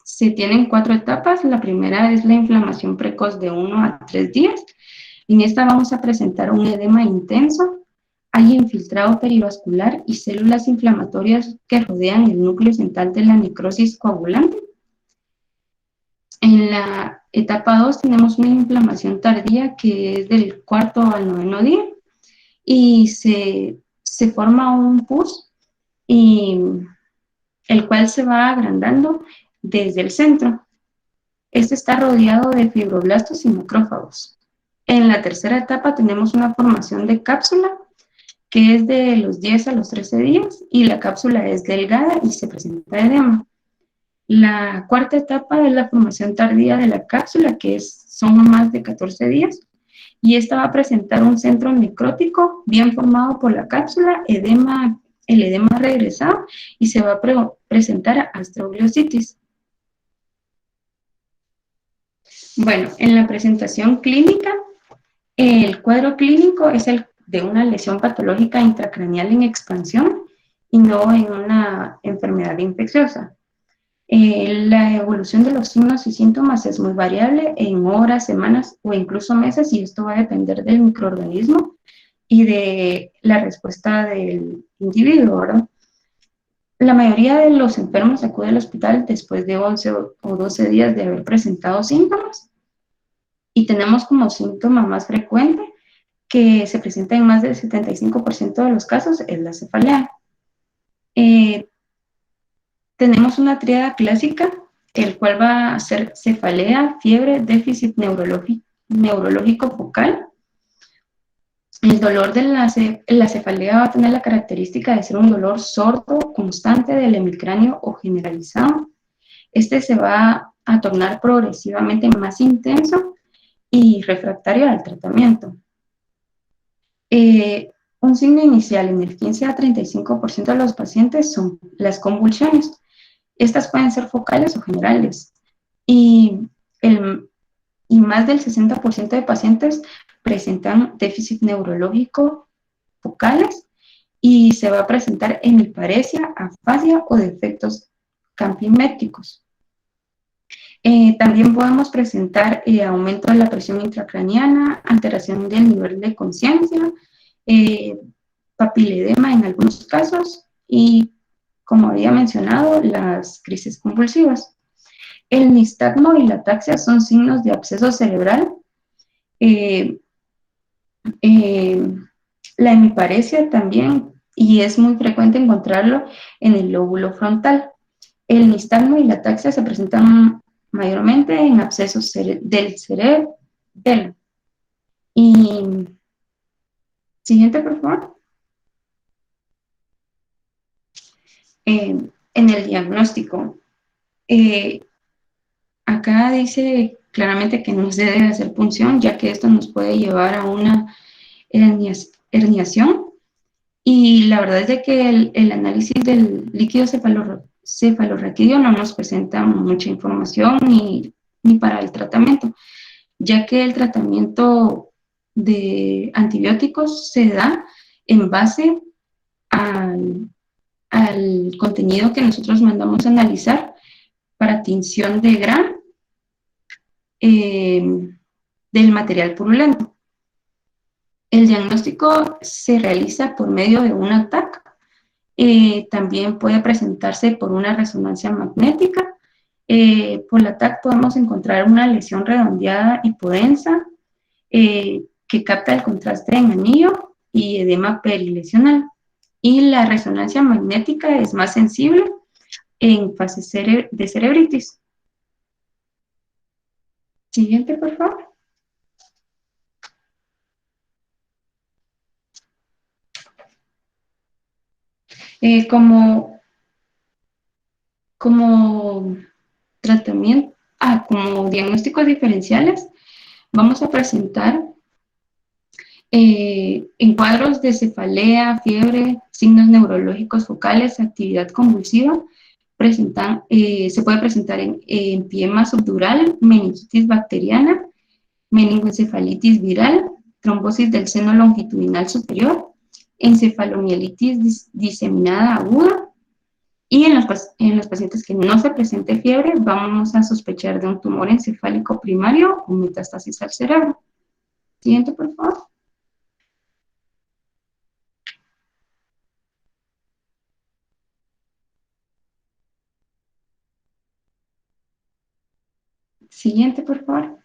Speaker 4: Se tienen 4 etapas. La primera es la inflamación precoz de 1 a 3 días. En esta vamos a presentar un edema intenso, hay infiltrado perivascular y células inflamatorias que rodean el núcleo central de la necrosis coagulante. En la etapa 2 tenemos una inflamación tardía que es del 4º al 9º día y se forma un pus, y el cual se va agrandando desde el centro. Este está rodeado de fibroblastos y macrófagos. En la tercera etapa tenemos una formación de cápsula que es de los 10 a los 13 días, y la cápsula es delgada y se presenta edema. La cuarta etapa es la formación tardía de la cápsula, que son más de 14 días, y esta va a presentar un centro necrótico bien formado por la cápsula, el edema regresado, y se va a presentar astrogliositis. Bueno, en la presentación clínica, el cuadro clínico es el de una lesión patológica intracraneal en expansión y no en una enfermedad infecciosa. La evolución de los signos y síntomas es muy variable en horas, semanas o incluso meses, y esto va a depender del microorganismo y de la respuesta del individuo, ¿verdad? La mayoría de los enfermos acude al hospital después de 11 o 12 días de haber presentado síntomas, y tenemos como síntoma más frecuente, que se presenta en más del 75% de los casos, es la cefalea. Tenemos una tríada clásica, el cual va a ser cefalea, fiebre, déficit neurológico focal. El dolor de la cefalea va a tener la característica de ser un dolor sordo, constante del hemicráneo o generalizado. Este se va a tornar progresivamente más intenso y refractario al tratamiento. Un signo inicial en el 15 a 35% de los pacientes son las convulsiones. Estas pueden ser focales o generales, y más del 60% de pacientes presentan déficit neurológico focales, y se va a presentar hemiparesia, afasia o defectos campimétricos. También podemos presentar aumento de la presión intracraneana, alteración del nivel de conciencia, papiledema en algunos casos y, como había mencionado, las crisis convulsivas. El nistagmo y la ataxia son signos de absceso cerebral. Eh, eh, la hemiparesia también, y es muy frecuente encontrarlo en el lóbulo frontal. El nistagmo y la ataxia se presentan mayormente en abscesos del cerebro. Y siguiente, por favor. En el diagnóstico, acá dice claramente que no se debe hacer punción, ya que esto nos puede llevar a una herniación. Y la verdad es de que el análisis del líquido cefalorraquídeo no nos presenta mucha información ni para el tratamiento, ya que el tratamiento de antibióticos se da en base al contenido que nosotros mandamos a analizar para tinción de Gram del material purulento. El diagnóstico se realiza por medio de un ATAC. También puede presentarse por una resonancia magnética. Por la TAC podemos encontrar una lesión redondeada hipodensa que capta el contraste en anillo y edema perilesional. Y la resonancia magnética es más sensible en fase de cerebritis. Siguiente, por favor. Como tratamiento, como diagnósticos diferenciales, vamos a presentar en cuadros de cefalea, fiebre, signos neurológicos focales, actividad convulsiva. Se puede presentar en empiema subdural, meningitis bacteriana, meningoencefalitis viral, trombosis del seno longitudinal superior, encefalomielitis diseminada aguda. Y en los pacientes que no se presente fiebre, vamos a sospechar de un tumor encefálico primario o metástasis al cerebro. Siguiente, por favor. Siguiente, por favor.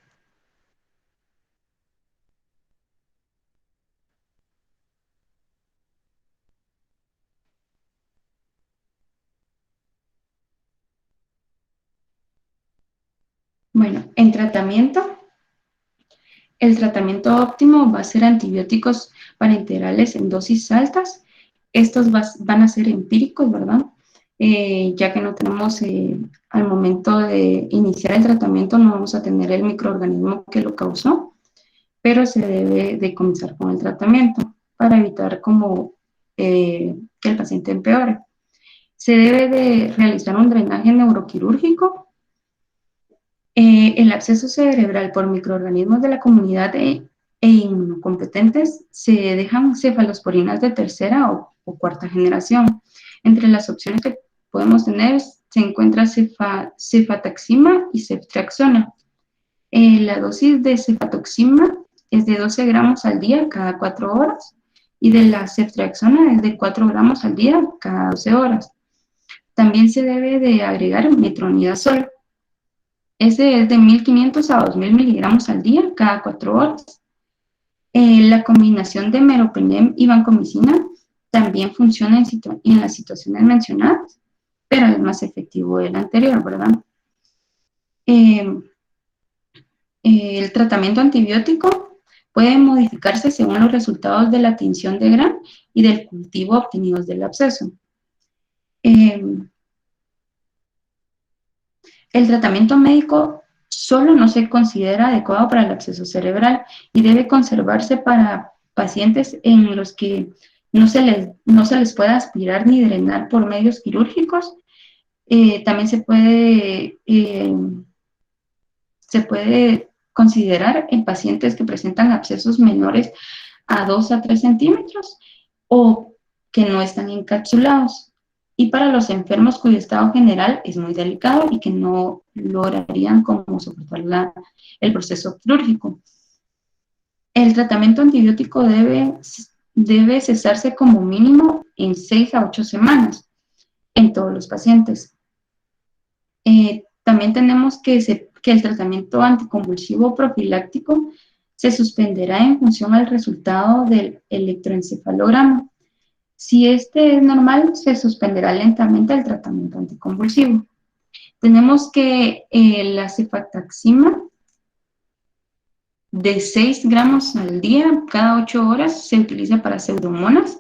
Speaker 4: Bueno, en tratamiento, El tratamiento óptimo va a ser antibióticos parenterales en dosis altas. Estos van a ser empíricos, ¿verdad? Ya que no tenemos, al momento de iniciar el tratamiento, no vamos a tener el microorganismo que lo causó, pero se debe de comenzar con el tratamiento para evitar que el paciente empeore. Se debe de realizar un drenaje neuroquirúrgico. El absceso cerebral por microorganismos de la comunidad e inmunocompetentes se dejan cefalosporinas de tercera o cuarta generación. Entre las opciones que podemos tener se encuentra cefataxima y ceftriaxona. La dosis de cefatoxima es de 12 gramos al día cada 4 horas y de la ceftriaxona es de 4 gramos al día cada 12 horas. También se debe de agregar metronidazol. Ese es de 1500 a 2000 miligramos al día cada 4 horas. La combinación de meropenem y vancomicina también funciona en las situaciones mencionadas, pero es más efectivo del anterior, ¿verdad? El tratamiento antibiótico puede modificarse según los resultados de la tinción de Gram y del cultivo obtenidos del absceso. El tratamiento médico solo no se considera adecuado para el absceso cerebral y debe conservarse para pacientes en los que no se les pueda aspirar ni drenar por medios quirúrgicos. También se puede considerar en pacientes que presentan abscesos menores a 2 a 3 centímetros o que no están encapsulados. Y para los enfermos cuyo estado general es muy delicado y que no lograrían como soportar el proceso quirúrgico. El tratamiento antibiótico debe cesarse como mínimo en 6 a 8 semanas en todos los pacientes. También tenemos que el tratamiento anticonvulsivo profiláctico se suspenderá en función al resultado del electroencefalograma. Si este es normal, se suspenderá lentamente el tratamiento anticonvulsivo. Tenemos que la cefataxima de 6 gramos al día cada 8 horas se utiliza para pseudomonas.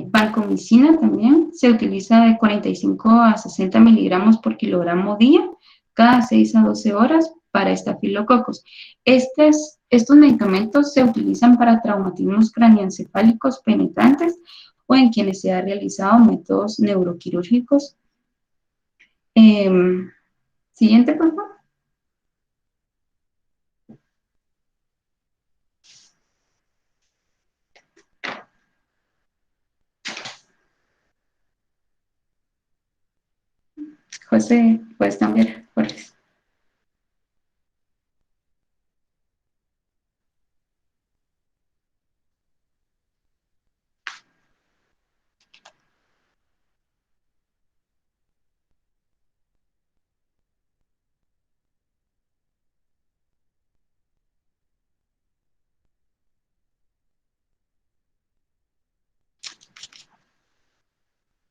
Speaker 4: Vancomicina también se utiliza de 45 a 60 miligramos por kilogramo día cada 6 a 12 horas para estafilococos. Estos medicamentos se utilizan para traumatismos craneoencefálicos penetrantes o en quienes se han realizado métodos neuroquirúrgicos. Siguiente, por favor. José, puedes cambiar, por favor.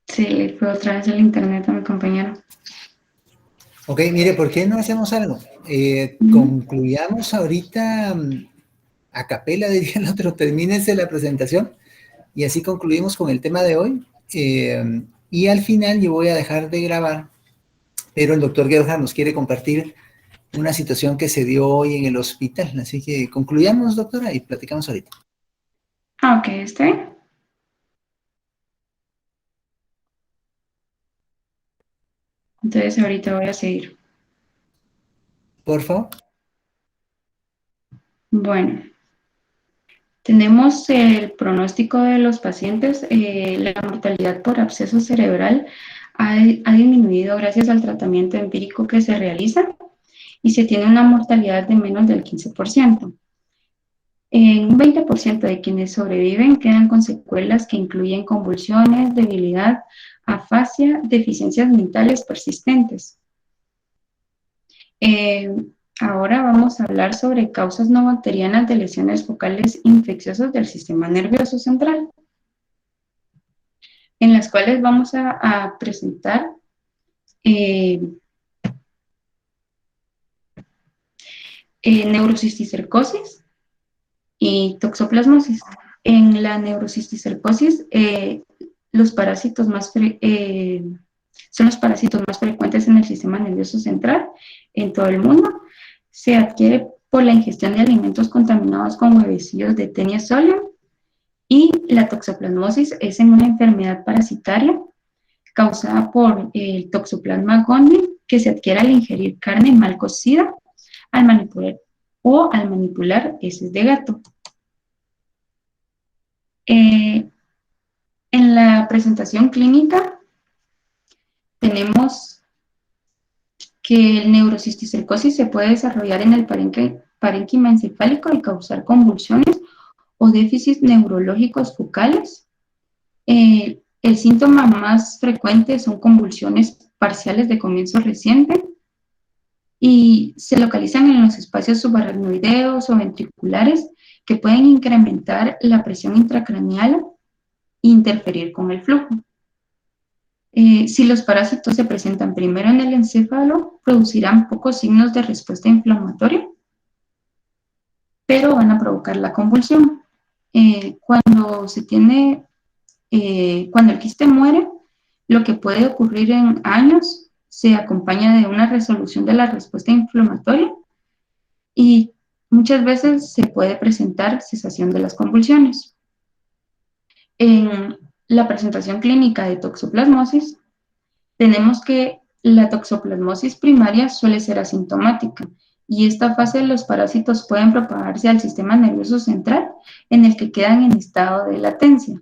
Speaker 4: Sí, le fue otra vez el internet a mi compañero.
Speaker 3: Ok, mire, ¿por qué no hacemos algo? Concluyamos ahorita a capela, diría el otro, termínese la presentación y así concluimos con el tema de hoy. Y al final yo voy a dejar de grabar, pero el doctor Gerhard nos quiere compartir una situación que se dio hoy en el hospital. Así que concluyamos, doctora, y platicamos ahorita.
Speaker 4: Ok, está bien. Entonces ahorita voy a seguir.
Speaker 3: Por favor.
Speaker 4: Bueno, tenemos el pronóstico de los pacientes. La mortalidad por absceso cerebral ha disminuido gracias al tratamiento empírico que se realiza y se tiene una mortalidad de menos del 15%. En un 20% de quienes sobreviven quedan con secuelas que incluyen convulsiones, debilidad, afasia, deficiencias mentales persistentes. Ahora vamos a hablar sobre causas no bacterianas de lesiones focales infecciosas del sistema nervioso central, en las cuales vamos a presentar Neurocisticercosis y toxoplasmosis. En la neurocisticercosis, los parásitos son los parásitos más frecuentes en el sistema nervioso central en todo el mundo. Se adquiere por la ingestión de alimentos contaminados con huevecillos de Taenia solium, y la toxoplasmosis es en una enfermedad parasitaria causada por el Toxoplasma gondii, que se adquiere al ingerir carne mal cocida, al manipular heces de gato. En la presentación clínica tenemos que el neurocisticercosis se puede desarrollar en el parénquima encefálico y causar convulsiones o déficits neurológicos focales. El síntoma más frecuente son convulsiones parciales de comienzo reciente y se localizan en los espacios subaracnoideos o ventriculares, que pueden incrementar la presión intracraneal e interferir con el flujo. Si los parásitos se presentan primero en el encéfalo, producirán pocos signos de respuesta inflamatoria, pero van a provocar la convulsión. Cuando el quiste muere, lo que puede ocurrir en años se acompaña de una resolución de la respuesta inflamatoria y muchas veces se puede presentar cesación de las convulsiones. En la presentación clínica de toxoplasmosis, tenemos que la toxoplasmosis primaria suele ser asintomática, y esta fase los parásitos pueden propagarse al sistema nervioso central, en el que quedan en estado de latencia.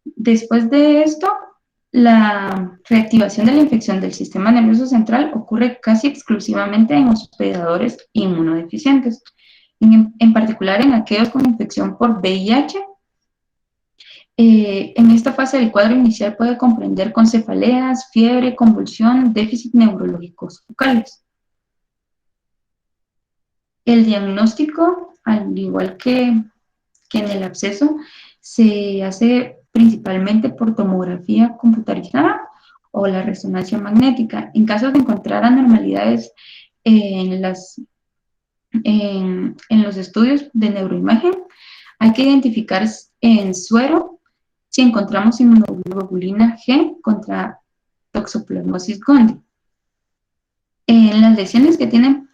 Speaker 4: Después de esto, la reactivación de la infección del sistema nervioso central ocurre casi exclusivamente en hospedadores inmunodeficientes, en particular en aquellos con infección por VIH. En esta fase el cuadro inicial puede comprender con cefaleas, fiebre, convulsión, déficit neurológicos focales. El diagnóstico, al igual que en el absceso, se hace principalmente por tomografía computarizada o la resonancia magnética. En caso de encontrar anormalidades en los estudios de neuroimagen, hay que identificar en suero si encontramos inmunoglobulina G contra toxoplasmosis gondii. En las lesiones que tienen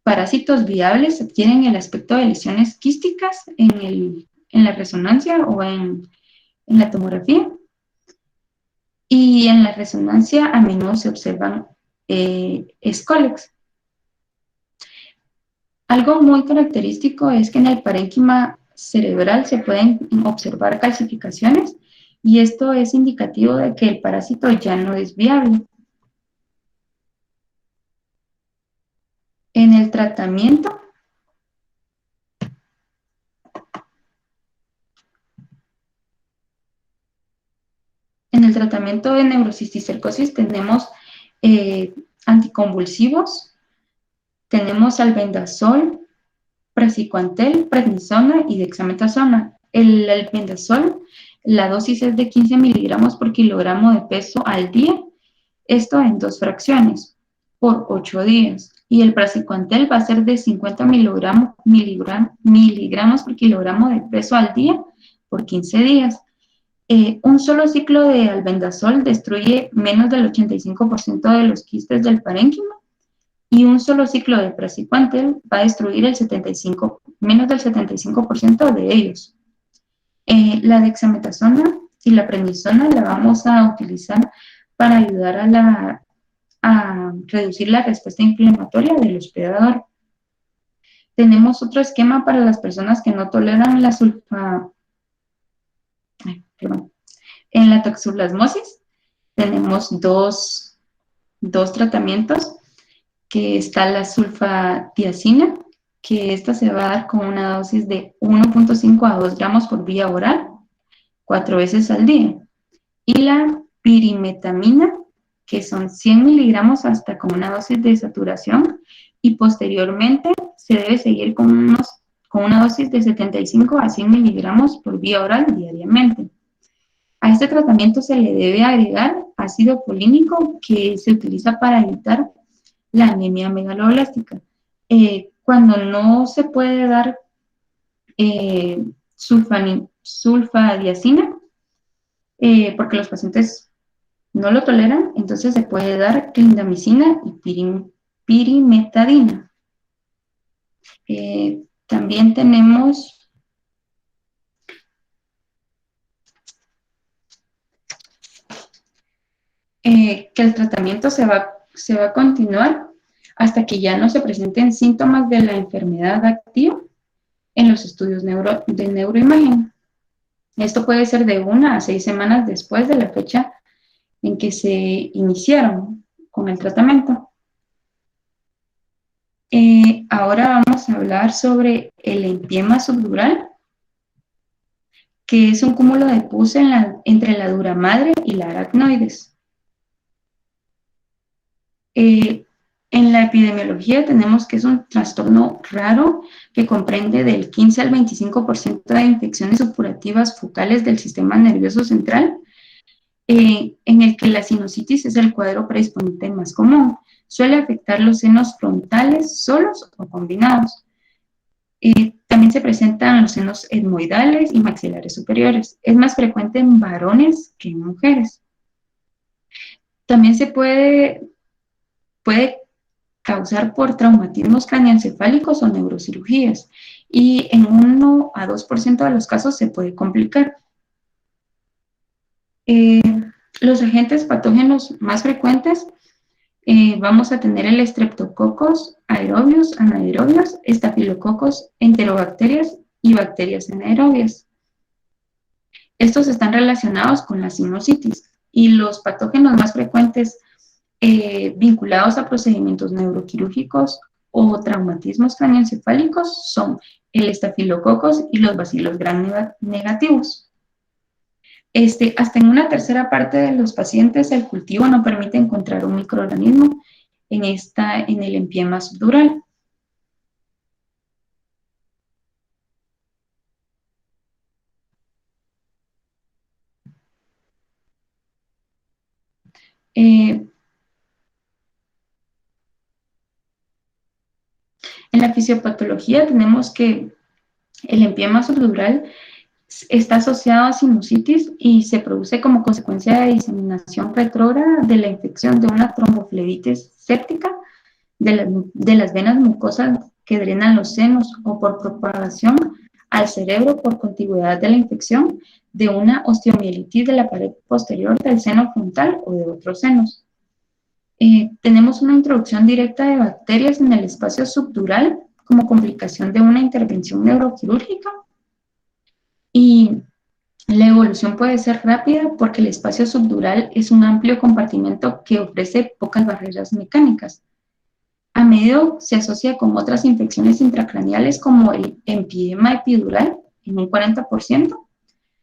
Speaker 4: parásitos viables adquieren el aspecto de lesiones quísticas en la resonancia o en la tomografía, y en la resonancia a menudo se observan escólex. Algo muy característico es que en el parénquima cerebral se pueden observar calcificaciones, y esto es indicativo de que el parásito ya no es viable. En el tratamiento, de neurocisticercosis tenemos anticonvulsivos, tenemos albendazol, praziquantel, prednisona y dexametasona. El albendazol, la dosis es de 15 miligramos por kilogramo de peso al día, esto en 2 fracciones, por 8 días. Y el praziquantel va a ser de 50 miligramos por kilogramo de peso al día por 15 días. Un solo ciclo de albendazol destruye menos del 85% de los quistes del parénquima, y un solo ciclo de praziquantel va a destruir menos del 75% de ellos. La dexametasona y la prednisona la vamos a utilizar para ayudar a reducir la respuesta inflamatoria del hospedador. Tenemos otro esquema para las personas que no toleran la En la toxoplasmosis tenemos dos tratamientos, que está la sulfatiazina, que esta se va a dar con una dosis de 1.5 a 2 gramos por vía oral, 4 veces al día. Y la pirimetamina, que son 100 miligramos hasta con una dosis de saturación, y posteriormente se debe seguir con una dosis de 75 a 100 miligramos por vía oral diariamente. A este tratamiento se le debe agregar ácido folínico, que se utiliza para evitar la anemia megaloblástica. cuando no se puede dar sulfadiazina, porque los pacientes no lo toleran, entonces se puede dar clindamicina y pirimetadina. También tenemos que el tratamiento se va a continuar hasta que ya no se presenten síntomas de la enfermedad activa en los estudios de neuroimagen. Esto puede ser de 1 a 6 semanas después de la fecha en que se iniciaron con el tratamiento. Ahora vamos a hablar sobre el empiema subdural, que es un cúmulo de pus entre la dura madre y la aracnoides. En la epidemiología tenemos que es un trastorno raro que comprende del 15 al 25% de infecciones supurativas focales del sistema nervioso central, en el que la sinusitis es el cuadro predisponente más común. Suele afectar los senos frontales solos o combinados. También se presentan los senos etmoidales y maxilares superiores. Es más frecuente en varones que en mujeres. También se puede causar por traumatismos craneoencefálicos o neurocirugías, y en 1 a 2% de los casos se puede complicar. Los agentes patógenos más frecuentes, vamos a tener el Streptococcus aerobius, anaerobios, Staphylococcus enterobacterias y bacterias anaerobias. Estos están relacionados con la sinusitis, y los patógenos más frecuentes vinculados a procedimientos neuroquirúrgicos o traumatismos craneoencefálicos son el Staphylococcus y los bacilos gram negativos. Hasta en una tercera parte de los pacientes el cultivo no permite encontrar un microorganismo en el empiema subdural. En la fisiopatología tenemos que el empiema subdural está asociado a sinusitis y se produce como consecuencia de diseminación retrógrada de la infección de una tromboflebitis séptica de las venas mucosas que drenan los senos, o por propagación al cerebro por contigüidad de la infección de una osteomielitis de la pared posterior del seno frontal o de otros senos. Tenemos una introducción directa de bacterias en el espacio subdural como complicación de una intervención neuroquirúrgica, y la evolución puede ser rápida porque el espacio subdural es un amplio compartimento que ofrece pocas barreras mecánicas. A menudo se asocia con otras infecciones intracraneales como el empiema epidural en un 40%,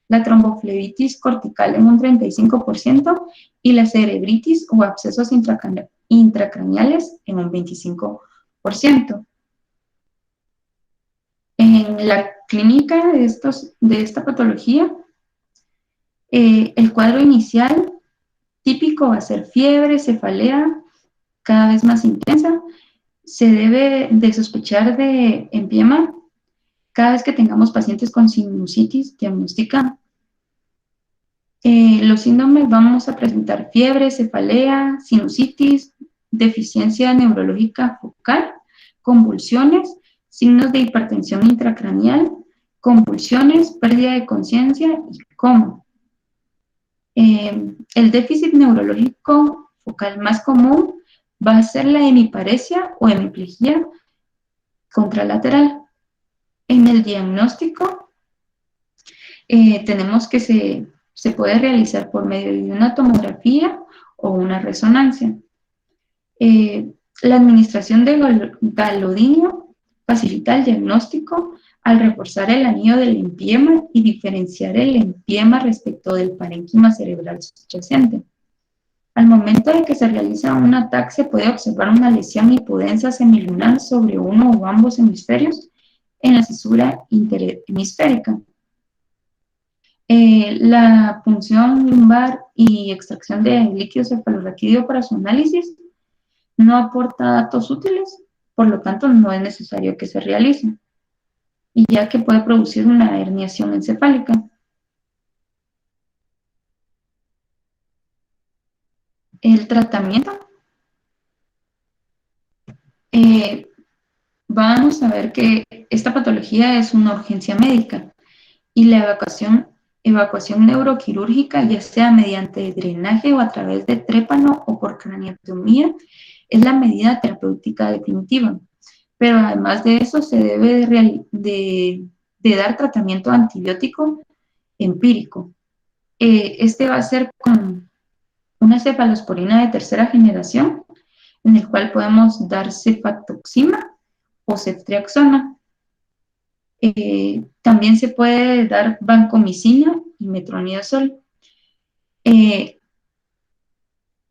Speaker 4: la tromboflebitis cortical en un 35% y la cerebritis o abscesos intracraneales en un 25%. En la clínica de esta patología, el cuadro inicial típico va a ser fiebre, cefalea cada vez más intensa. Se debe de sospechar de empiema cada vez que tengamos pacientes con sinusitis diagnosticada. Los síndromes vamos a presentar fiebre, cefalea, sinusitis, deficiencia neurológica focal, convulsiones, signos de hipertensión intracraneal, convulsiones, pérdida de conciencia y coma. El déficit neurológico focal más común va a ser la hemiparesia o hemiplegia contralateral. En el diagnóstico, tenemos que se puede realizar por medio de una tomografía o una resonancia. La administración de galodinio facilita el diagnóstico al reforzar el anillo del empiema y diferenciar el empiema respecto del parénquima cerebral subyacente. Al momento de que se realiza un ataque, se puede observar una lesión hipodensa semilunar sobre uno o ambos hemisferios en la cisura interhemisférica. La punción lumbar y extracción de líquido cefalorraquídeo para su análisis no aporta datos útiles, por lo tanto no es necesario que se realice, y ya que puede producir una herniación encefálica. El tratamiento, vamos a ver que esta patología es una urgencia médica y la evacuación neuroquirúrgica, ya sea mediante drenaje o a través de trépano o por craneotomía, es la medida terapéutica definitiva. Pero además de eso, se debe de dar tratamiento antibiótico empírico. Este va a ser con una cefalosporina de tercera generación, en el cual podemos dar cefatoxima o ceftriaxona. También se puede dar vancomicina y metronidazol.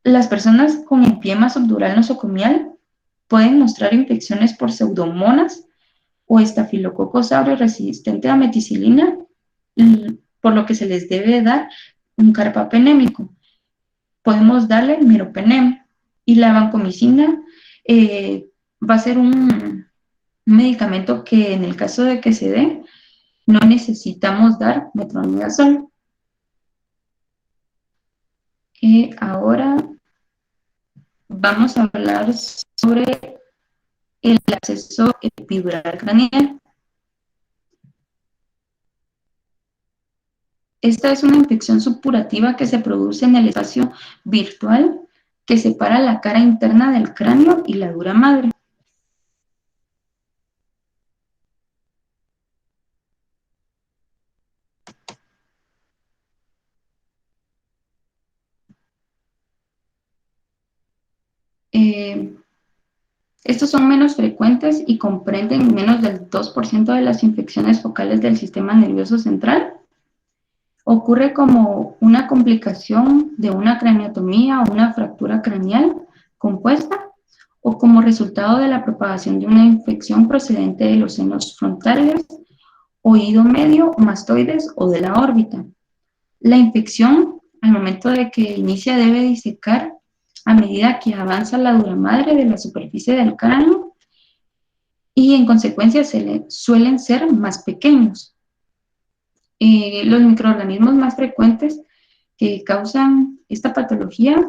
Speaker 4: Las personas con empiema subdural nosocomial pueden mostrar infecciones por pseudomonas o estafilococos aureus resistente a meticilina, por lo que se les debe dar un carbapenémico. Podemos darle meropenem, y la vancomicina va a ser un medicamento que en el caso de que se dé, no necesitamos dar metronidazol. Ahora vamos a hablar sobre el absceso epidural craneal. Esta es una infección supurativa que se produce en el espacio virtual que separa la cara interna del cráneo y la dura madre. Estos son menos frecuentes y comprenden menos del 2% de las infecciones focales del sistema nervioso central. Ocurre como una complicación de una craneotomía o una fractura craneal compuesta, o como resultado de la propagación de una infección procedente de los senos frontales, oído medio, mastoides o de la órbita. La infección, al momento de que inicia, debe disecar a medida que avanza la dura madre de la superficie del cráneo, y en consecuencia suelen ser más pequeños. Los microorganismos más frecuentes que causan esta patología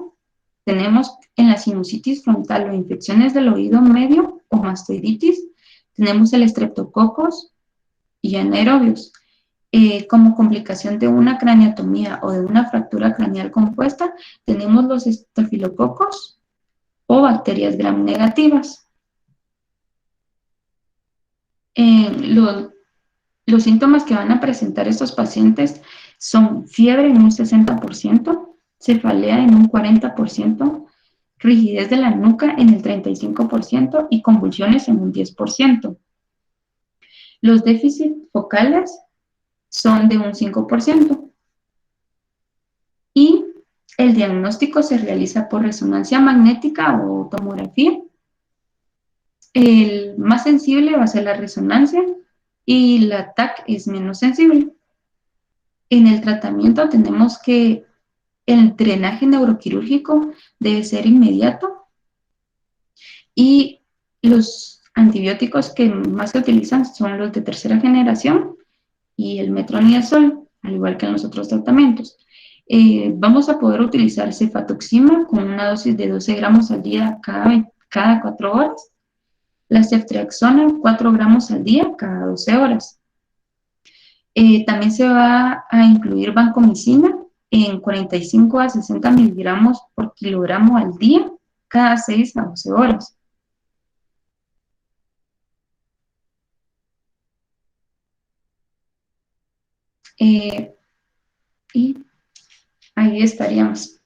Speaker 4: tenemos en la sinusitis frontal o infecciones del oído medio o mastoiditis, tenemos el Streptococcus y anaerobios. Como complicación de una craneotomía o de una fractura craneal compuesta, tenemos los estafilococos o bacterias gram negativas. Los síntomas que van a presentar estos pacientes son fiebre en un 60%, cefalea en un 40%, rigidez de la nuca en el 35% y convulsiones en un 10%. Los déficits focales son de un 5%. Y el diagnóstico se realiza por resonancia magnética o tomografía. El más sensible va a ser la resonancia y la TAC es menos sensible. En el tratamiento tenemos que el drenaje neuroquirúrgico debe ser inmediato, y los antibióticos que más se utilizan son los de tercera generación y el metronidazol, al igual que en los otros tratamientos. Vamos a poder utilizar cefatoxima con una dosis de 12 gramos al día cada 4 horas, la ceftriaxona 4 gramos al día cada 12 horas. También se va a incluir vancomicina en 45 a 60 miligramos por kilogramo al día cada 6 a 12 horas. Y ahí estaríamos.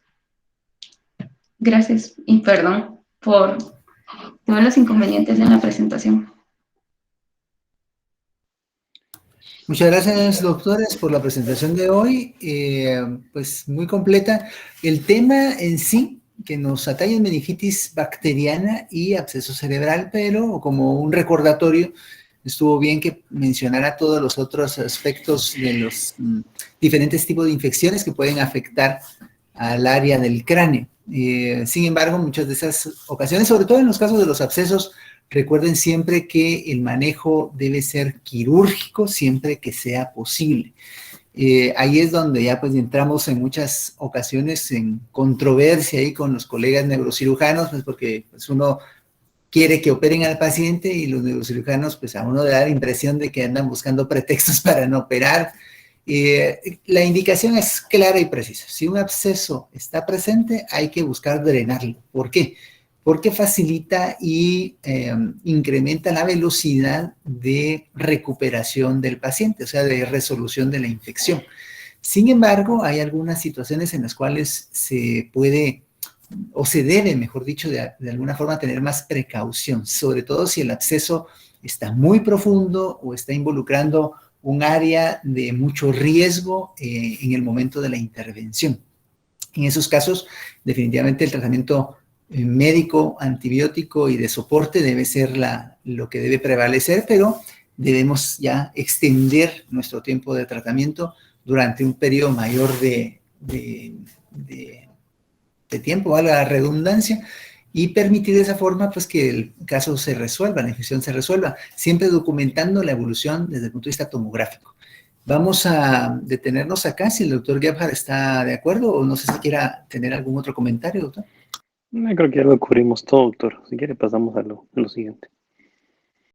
Speaker 4: Gracias y perdón por todos los inconvenientes en la presentación.
Speaker 3: Muchas gracias, doctores, por la presentación de hoy, pues muy completa. El tema en sí que nos atañe es meningitis bacteriana y absceso cerebral, pero como un recordatorio, estuvo bien que mencionara todos los otros aspectos de los diferentes tipos de infecciones que pueden afectar al área del cráneo. Sin embargo, muchas de esas ocasiones, sobre todo en los casos de los abscesos, Recuerden siempre que el manejo debe ser quirúrgico siempre que sea posible. Ahí es donde ya pues entramos en muchas ocasiones en controversia ahí con los colegas neurocirujanos, pues porque pues uno quiere que operen al paciente y los neurocirujanos pues a uno le da la impresión de que andan buscando pretextos para no operar. La indicación es clara y precisa. Si un absceso está presente, hay que buscar drenarlo. ¿Por qué? Porque facilita y incrementa la velocidad de recuperación del paciente, o sea, de resolución de la infección. Sin embargo, hay algunas situaciones en las cuales se puede, o se debe, mejor dicho, de alguna forma tener más precaución, sobre todo si el absceso está muy profundo o está involucrando un área de mucho riesgo en el momento de la intervención. En esos casos, definitivamente el tratamiento médico, antibiótico y de soporte debe ser lo que debe prevalecer, pero debemos ya extender nuestro tiempo de tratamiento durante un periodo mayor de tiempo, valga la redundancia, y permitir de esa forma pues que el caso se resuelva, la infección se resuelva, siempre documentando la evolución desde el punto de vista tomográfico. Vamos a detenernos acá, si el doctor Gebhard está de acuerdo, o no sé si quiera tener algún otro comentario, doctor.
Speaker 1: Creo que ya lo cubrimos todo, doctor. Si quiere pasamos a lo siguiente.